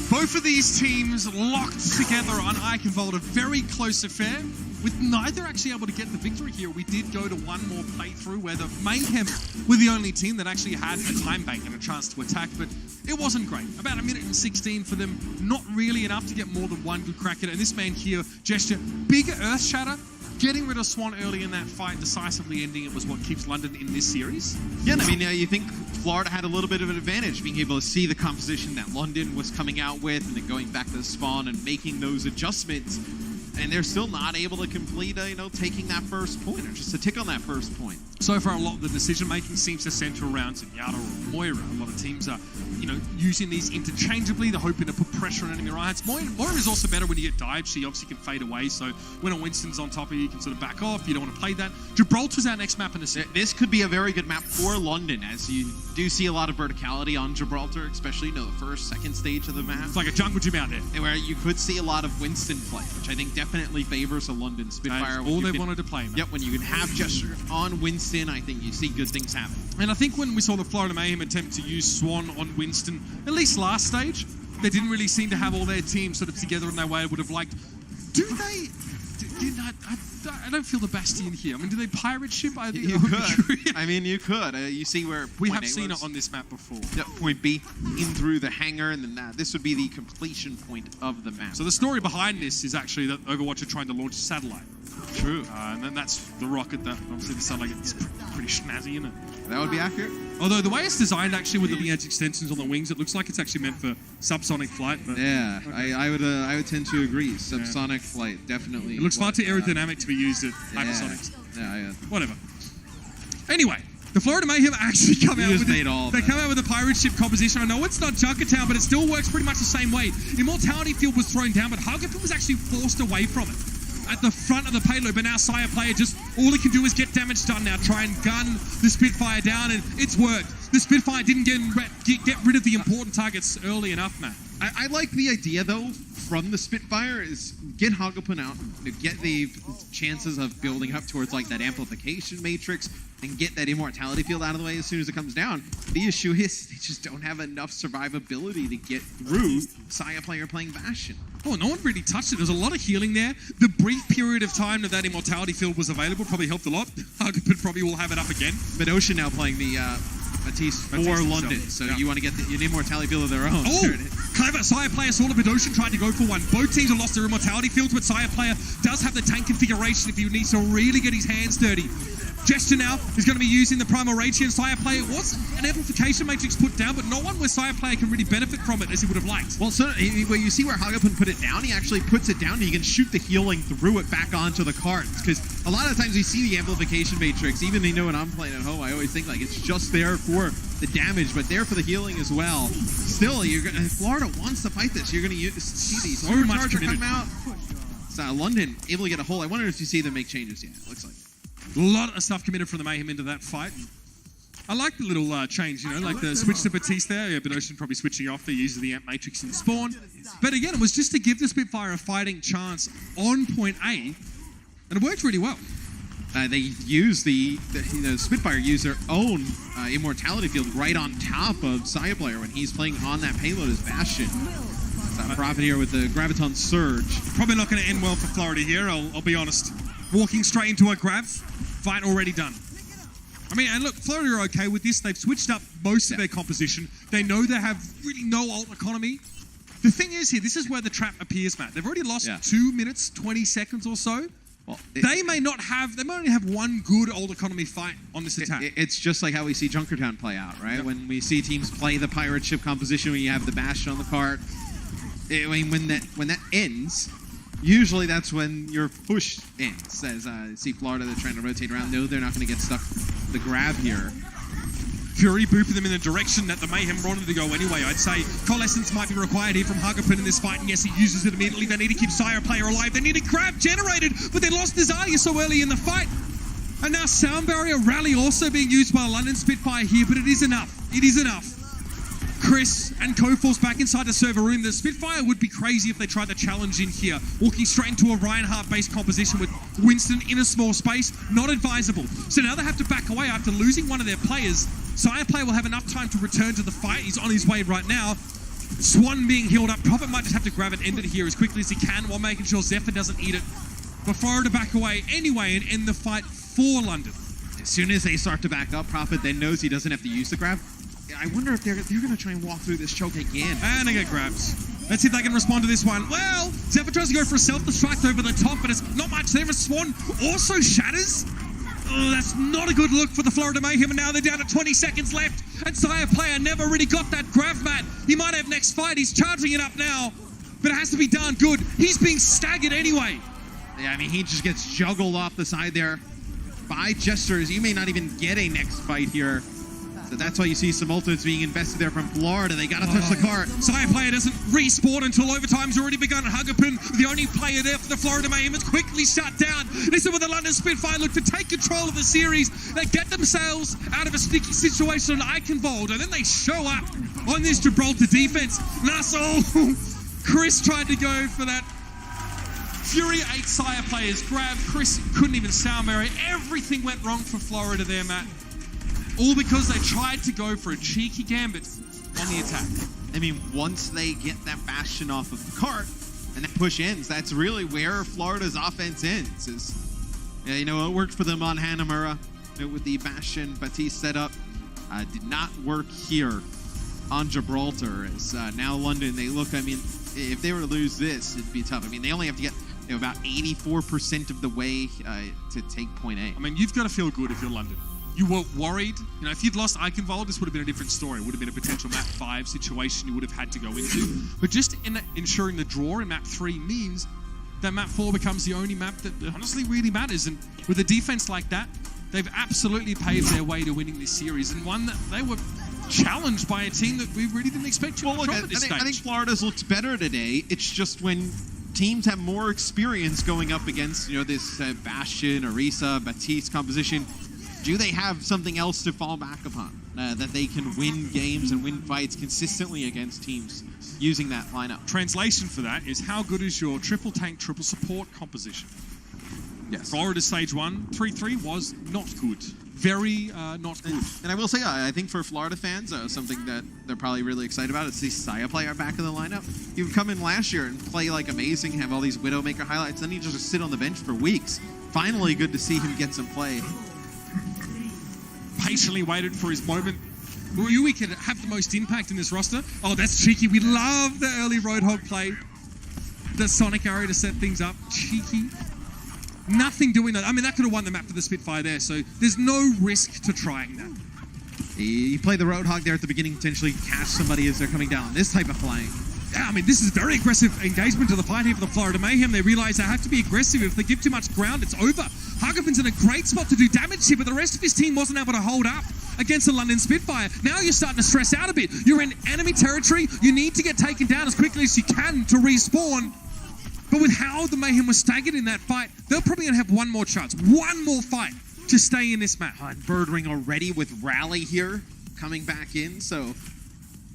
Both of these teams locked together on Eichenwald, a very close affair, with neither actually able to get the victory here. We did go to one more playthrough where the Mayhem were the only team that actually had a time bank and a chance to attack, but it wasn't great. About 1:16 for them, not really enough to get more than one good crack at it. And this man here, Gesture, big Earth Shatter, getting rid of Swan early in that fight, decisively ending it, was what keeps London in this series. Yeah, I mean, you think Florida had a little bit of an advantage, being able to see the composition that London was coming out with, and then going back to the spawn and making those adjustments, and they're still not able to complete, taking that first point, or just to tick on that first point. So far, a lot of the decision-making seems to center around Zenyatta or Moira. A lot of teams are, using these interchangeably. They're hoping to put pressure on enemy riots. Moira is also better when you get dived. She obviously can fade away, so when a Winston's on top of you can sort of back off. You don't want to play that. Gibraltar's our next map in the city. This could be a very good map for London, as you do see a lot of verticality on Gibraltar, especially the first, second stage of the map. It's like a jungle gym out there. Where you could see a lot of Winston play, which I think definitely favors a London Spitfire. That's all they wanted to play, man. Yep, when you can have Gesture on Winston, I think you see good things happen. And I think when we saw the Florida Mayhem attempt to use Swan on Winston, at least last stage, they didn't really seem to have all their teams sort of together in their way I would have liked. Do they... I don't feel the Bastion here. I mean, do they pirate ship? I think you could. I mean, you could. You see where we have seen it on this map before. Yep, point B, in through the hangar, and then this would be the completion point of the map. So the story behind this is actually that Overwatch are trying to launch a satellite. True. And then that's the rocket that obviously the satellite is pretty snazzy, isn't it? That would be accurate. Although the way it's designed, actually, with the leading edge extensions on the wings, it looks like it's actually meant for subsonic flight. But yeah, okay. I would tend to agree. Subsonic flight, definitely. It looks far too aerodynamic to be used at hypersonics. Yeah. Whatever. Anyway, the Florida Mayhem actually come out with a pirate ship composition. I know it's not Junkertown, but it still works pretty much the same way. Immortality Field was thrown down, but Huggerton was actually forced away from it at the front of the payload. But now Sire player all he can do is get damage done now, try and gun the Spitfire down, and it's worked. The Spitfire didn't get rid of the important targets early enough, man. I like the idea, though, from the Spitfire is get Hagopun out, get the chances of building up towards like that amplification matrix, and get that immortality field out of the way as soon as it comes down. The issue is they just don't have enough survivability to get through Saya player playing Bastion. Oh, no one really touched it. There's a lot of healing there. The brief period of time that immortality field was available probably helped a lot. Hagopun probably will have it up again. But Ocean now playing the Matisse for London, so you want to get an immortality field of their own. Oh, clever. Sire player saw the Ocean tried to go for one. Both teams have lost their immortality fields, but Sire player does have the tank configuration if he needs to really get his hands dirty. Gesture now is going to be using the Primal Rage here, and Sire player was an amplification matrix put down, but not one where Sire player can really benefit from it as he would have liked. Well, so when you see where Hagopun put it down, he actually puts it down and he can shoot the healing through it back onto the cards. Because a lot of times we see the amplification matrix, even when I'm playing at home, I always think like it's just there for the damage, but there for the healing as well. Still, Florida wants to fight this. You're going to see these so much come out. So London able to get a hold. I wonder if you see them make changes yet. It looks like a lot of stuff committed from the Mayhem into that fight. I like the little change, like the switch to Batiste there. Yeah, but Ocean probably switching off. They use the Amp Matrix in spawn. But again, it was just to give the Spitfire a fighting chance on point A, and it worked really well. They use the Spitfire use their own immortality field right on top of Saya player when he's playing on that payload as Bastion. Profit here with the Graviton Surge. Probably not going to end well for Florida here, I'll be honest. Walking straight into a grab, fight already done. I mean, and look, Florida are okay with this. They've switched up most of their composition. They know they have really no ult economy. The thing is here, this is where the trap appears, Matt. They've already lost 2 minutes, 20 seconds or so. Well, they may only have one good ult economy fight on this attack. It's just like how we see Junkertown play out, right? Yep. When we see teams play the pirate ship composition, when you have the Bastion on the cart, when that ends, usually that's when your push ends. As see Florida, they're trying to rotate around. No, they're not going to get stuck the grab here. Fury booping them in the direction that the Mayhem wanted to go anyway. I'd say Coalescence might be required here from Hagopun in this fight, and yes, he uses it immediately. They need to keep Sire player alive. They need a grab generated, but they lost Desire so early in the fight. And now Sound Barrier Rally also being used by London Spitfire here, but it is enough. It is enough. Chris and Koforce back inside the server room. The Spitfire would be crazy if they tried to challenge in here. Walking straight into a Reinhardt-based composition with Winston in a small space, not advisable. So now they have to back away after losing one of their players. Sire player will have enough time to return to the fight. He's on his way right now. Swan being healed up. Prophet might just have to grab and end it here as quickly as he can while making sure Zephyr doesn't eat it. But Florida back away anyway and end the fight for London. As soon as they start to back up, Prophet then knows he doesn't have to use the grab. I wonder if they're going to try and walk through this choke again. And they get grabs. Let's see if they can respond to this one. Well, Zephyr tries to go for a self-destruct over the top, but it's not much there. Swan also shatters. Oh, that's not a good look for the Florida Mayhem, and now they're down to 20 seconds left, and Sire player never really got that grab, Matt. He might have next fight. He's charging it up now, but it has to be done good. He's being staggered anyway. Yeah, I mean, he just gets juggled off the side there by Jesters. You may not even get a next fight here. So that's why you see some ultimates being invested there from Florida. They gotta touch the cart. Sire player doesn't respawn until overtime's already begun. Huggerpin, the only player there for the Florida Mayhem, is quickly shut down. This is where the London Spitfire look to take control of the series. They get themselves out of a sticky situation on Eichenwald, and then they show up on this Gibraltar defense. Nassau, Chris tried to go for that. Fury 8 Sire players grab. Chris couldn't even sound marry. Everything went wrong for Florida there, Matt. All because they tried to go for a cheeky gambit on the attack. I mean, once they get that Bastion off of the cart and that push ends, that's really where Florida's offense ends. You know, it worked for them on Hanamura with the Bastion Batiste setup. Did not work here on Gibraltar. As now London, they look, I mean, if they were to lose this, it'd be tough. I mean, they only have to get about 84% of the way to take point A. I mean, you've got to feel good if you're London. You were worried. You know, if you'd lost Eichenwald, this would have been a different story. It would have been a potential map 5 situation you would have had to go into. But just in ensuring the draw in map 3 means that map 4 becomes the only map that honestly really matters. And with a defense like that, they've absolutely paved their way to winning this series, and one that they were challenged by a team that we really didn't expect to drop at this stage. I think Florida's looked better today. It's just when teams have more experience going up against, you know, this Bastion, Orisa, Batiste composition, do they have something else to fall back upon? That they can win games and win fights consistently against teams using that lineup? Translation for that is, how good is your triple tank, triple support composition? Yes. Florida stage 1, 3-3 was not good. Very not good. And I will say, I think for Florida fans, something that they're probably really excited about is the Saya player back in the lineup. He would come in last year and play like amazing, have all these Widowmaker highlights, then he'd just sit on the bench for weeks. Finally, good to see him get some play. Patiently waited for his moment. Who we could have the most impact in this roster? Oh, that's cheeky. We love the early Roadhog play. The Sonic arrow to set things up. Cheeky. Nothing doing that. I mean, that could have won the map for the Spitfire there, so there's no risk to trying that. You play the Roadhog there at the beginning, potentially catch somebody as they're coming down. This type of flying. Yeah, I mean, this is very aggressive engagement to the fight here for the Florida Mayhem. They realize they have to be aggressive. If they give too much ground, it's over. Huggerpin's in a great spot to do damage here, but the rest of his team wasn't able to hold up against the London Spitfire. Now you're starting to stress out a bit. You're in enemy territory. You need to get taken down as quickly as you can to respawn. But with how the Mayhem was staggered in that fight, they're probably going to have one more chance, one more fight to stay in this map. And Birdring already with Rally here coming back in, so...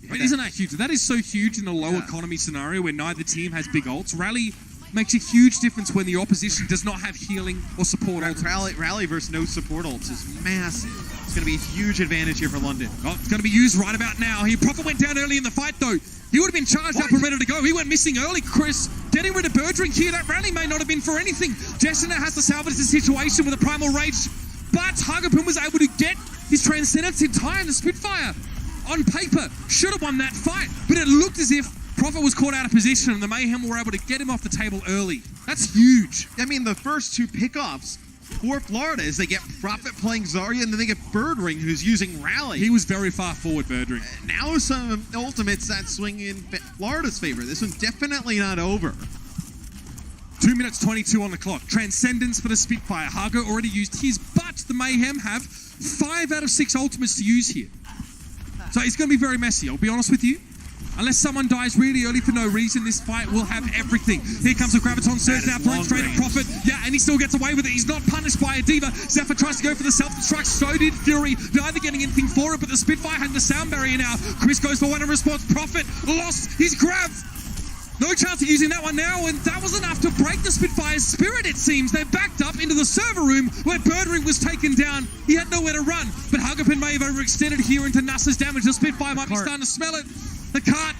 But isn't that huge? That is so huge in a low economy scenario where neither team has big ults. Rally makes a huge difference when the opposition does not have healing or support ults. Rally versus no support ults is massive. It's going to be a huge advantage here for London. Oh, it's going to be used right about now. He Prophet went down early in the fight, though. He would have been charged up and ready to go. He went missing early, Chris. Getting rid of Birdring here, that rally may not have been for anything. Destiner has to salvage the situation with a Primal Rage, but Huggerpin was able to get his Transcendence in time. The Spitfire, on paper, should have won that fight, but it looked as if Prophet was caught out of position and the Mayhem were able to get him off the table early. That's huge. I mean, the first two pickoffs for Florida is they get Prophet playing Zarya, and then they get Birdring, who's using Rally. He was very far forward, Birdring. Now some ultimates that swing in Florida's favor. This one's definitely not over. 2 minutes 22 on the clock. Transcendence for the Spitfire. Hargo already used his, but the Mayhem have 5 out of 6 ultimates to use here. So it's going to be very messy, I'll be honest with you. Unless someone dies really early for no reason, this fight will have everything. Here comes a Graviton Surge now, flying straight at Prophet. Yeah, and he still gets away with it. He's not punished by a Diva. Zephyr tries to go for the self-destruct, so did Fury. Neither getting anything for it, but the Spitfire had the sound barrier now. Chris goes for one in response. Prophet lost his grab. No chance of using that one now, and that was enough to break the Spitfire's spirit, it seems. They backed up into the server room where Birdring was taken down. He had nowhere to run, but Huggerpin may have overextended here into Nasa's damage. The Spitfire might be starting to smell it. The cart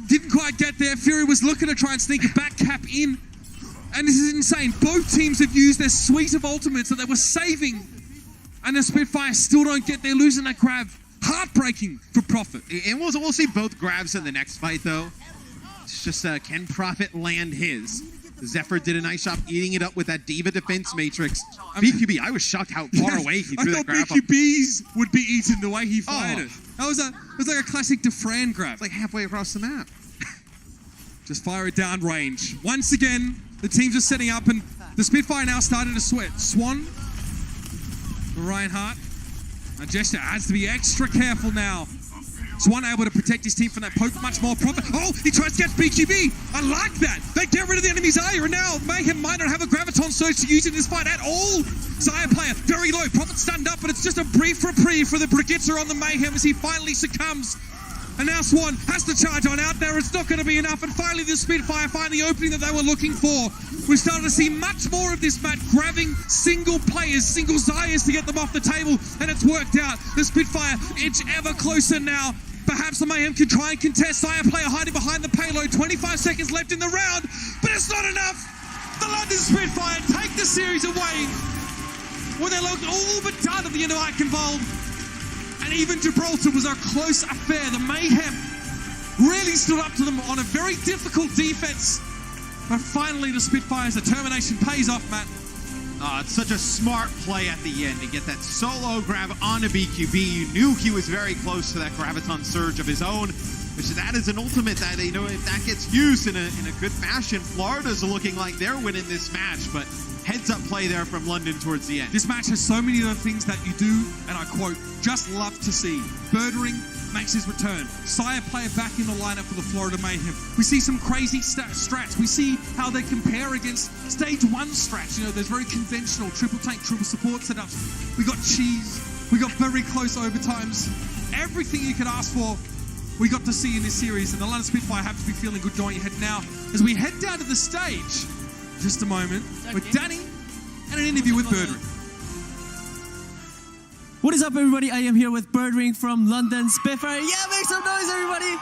didn't quite get there. Fury was looking to try and sneak a back cap in. And this is insane. Both teams have used their suite of ultimates that they were saving. And the Spitfire still don't get there, losing that grab. Heartbreaking for Prophet. And we'll see both grabs in the next fight, though. It's just, can Prophet land his? Zephyr did a nice job eating it up with that Diva defense matrix. BQB, I was shocked how far away he threw that grab. I thought BQB's would be eaten the way he fired it. It was like a classic Defran grab. It's like halfway across the map. Just fire it down range. Once again, the teams are setting up, and the Spitfire now started to sweat. Swan, Ryan Hart, And Jester has to be extra careful now. Swan able to protect his team from that poke much more profit. Oh, he tries to catch BQB. I like that. They get rid of the enemy's area, and now Mayhem might not have a Graviton Surge to use in this fight at all. Xayah player very low. Prophet stunned up, but it's just a brief reprieve for the Brigitte on the Mayhem as he finally succumbs. And now Swan has to charge on out there. It's not going to be enough. And finally the Spitfire find the opening that they were looking for. We're starting to see much more of this match, grabbing single players, single Xayahs to get them off the table. And it's worked out. The Spitfire inch ever closer now. Perhaps the Mayhem can try and contest. Xayah player hiding behind the payload. 25 seconds left in the round. But it's not enough. The London Spitfire take the series away. Well, they looked all but done at the end of Eichenwald. And even Gibraltar was a close affair. The Mayhem really stood up to them on a very difficult defense. But finally, the Spitfire's determination pays off, Matt. It's such a smart play at the end to get that solo grab onto BQB. You knew he was very close to that Graviton Surge of his own, which that is an ultimate that, you know, if that gets used in a good fashion, Florida's looking like they're winning this match, but heads up play there from London towards the end. This match has so many other things that you do, and I quote, just love to see. Birdring makes his return. Xayah player back in the lineup for the Florida Mayhem. We see some crazy strats. We see how they compare against stage 1 strats. You know, there's very conventional triple tank, triple support setups. We got cheese. We got very close overtimes. Everything you could ask for, we got to see in this series. And the London Spitfire have to be feeling good going ahead now. As we head down to the stage, just a moment, with Danny and an interview with Birdring. What is up, everybody? I am here with Birdring from London Spitfire. Yeah, make some noise, everybody!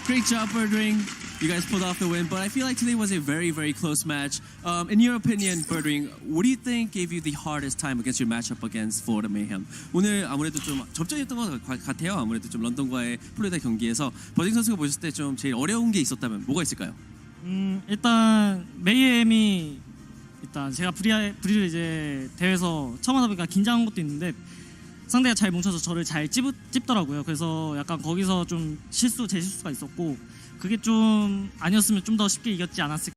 Great job, Birdring. You guys pulled off the win, but I feel like today was a very, very close match. In your opinion, Birdring, what do you think gave you the hardest time against your matchup against Florida Mayhem? 오늘 아무래도 좀 접전이었던 것 같아요. 아무래도 좀 런던과의 플로리다 경기에서 버딩 선수가 보셨을 때 좀 제일 어려운 게 있었다면 뭐가 있을까요? 일단 메이엠이 일단 제가 브리를 이제 대회에서 처음 하다 보니까 긴장한 것도 있는데 상대가 잘 뭉쳐서 저를 잘 찝더라고요. 그래서 약간 거기서 좀 제 실수가 있었고 그게 좀 아니었으면 좀 더 쉽게 이겼지 않았을까.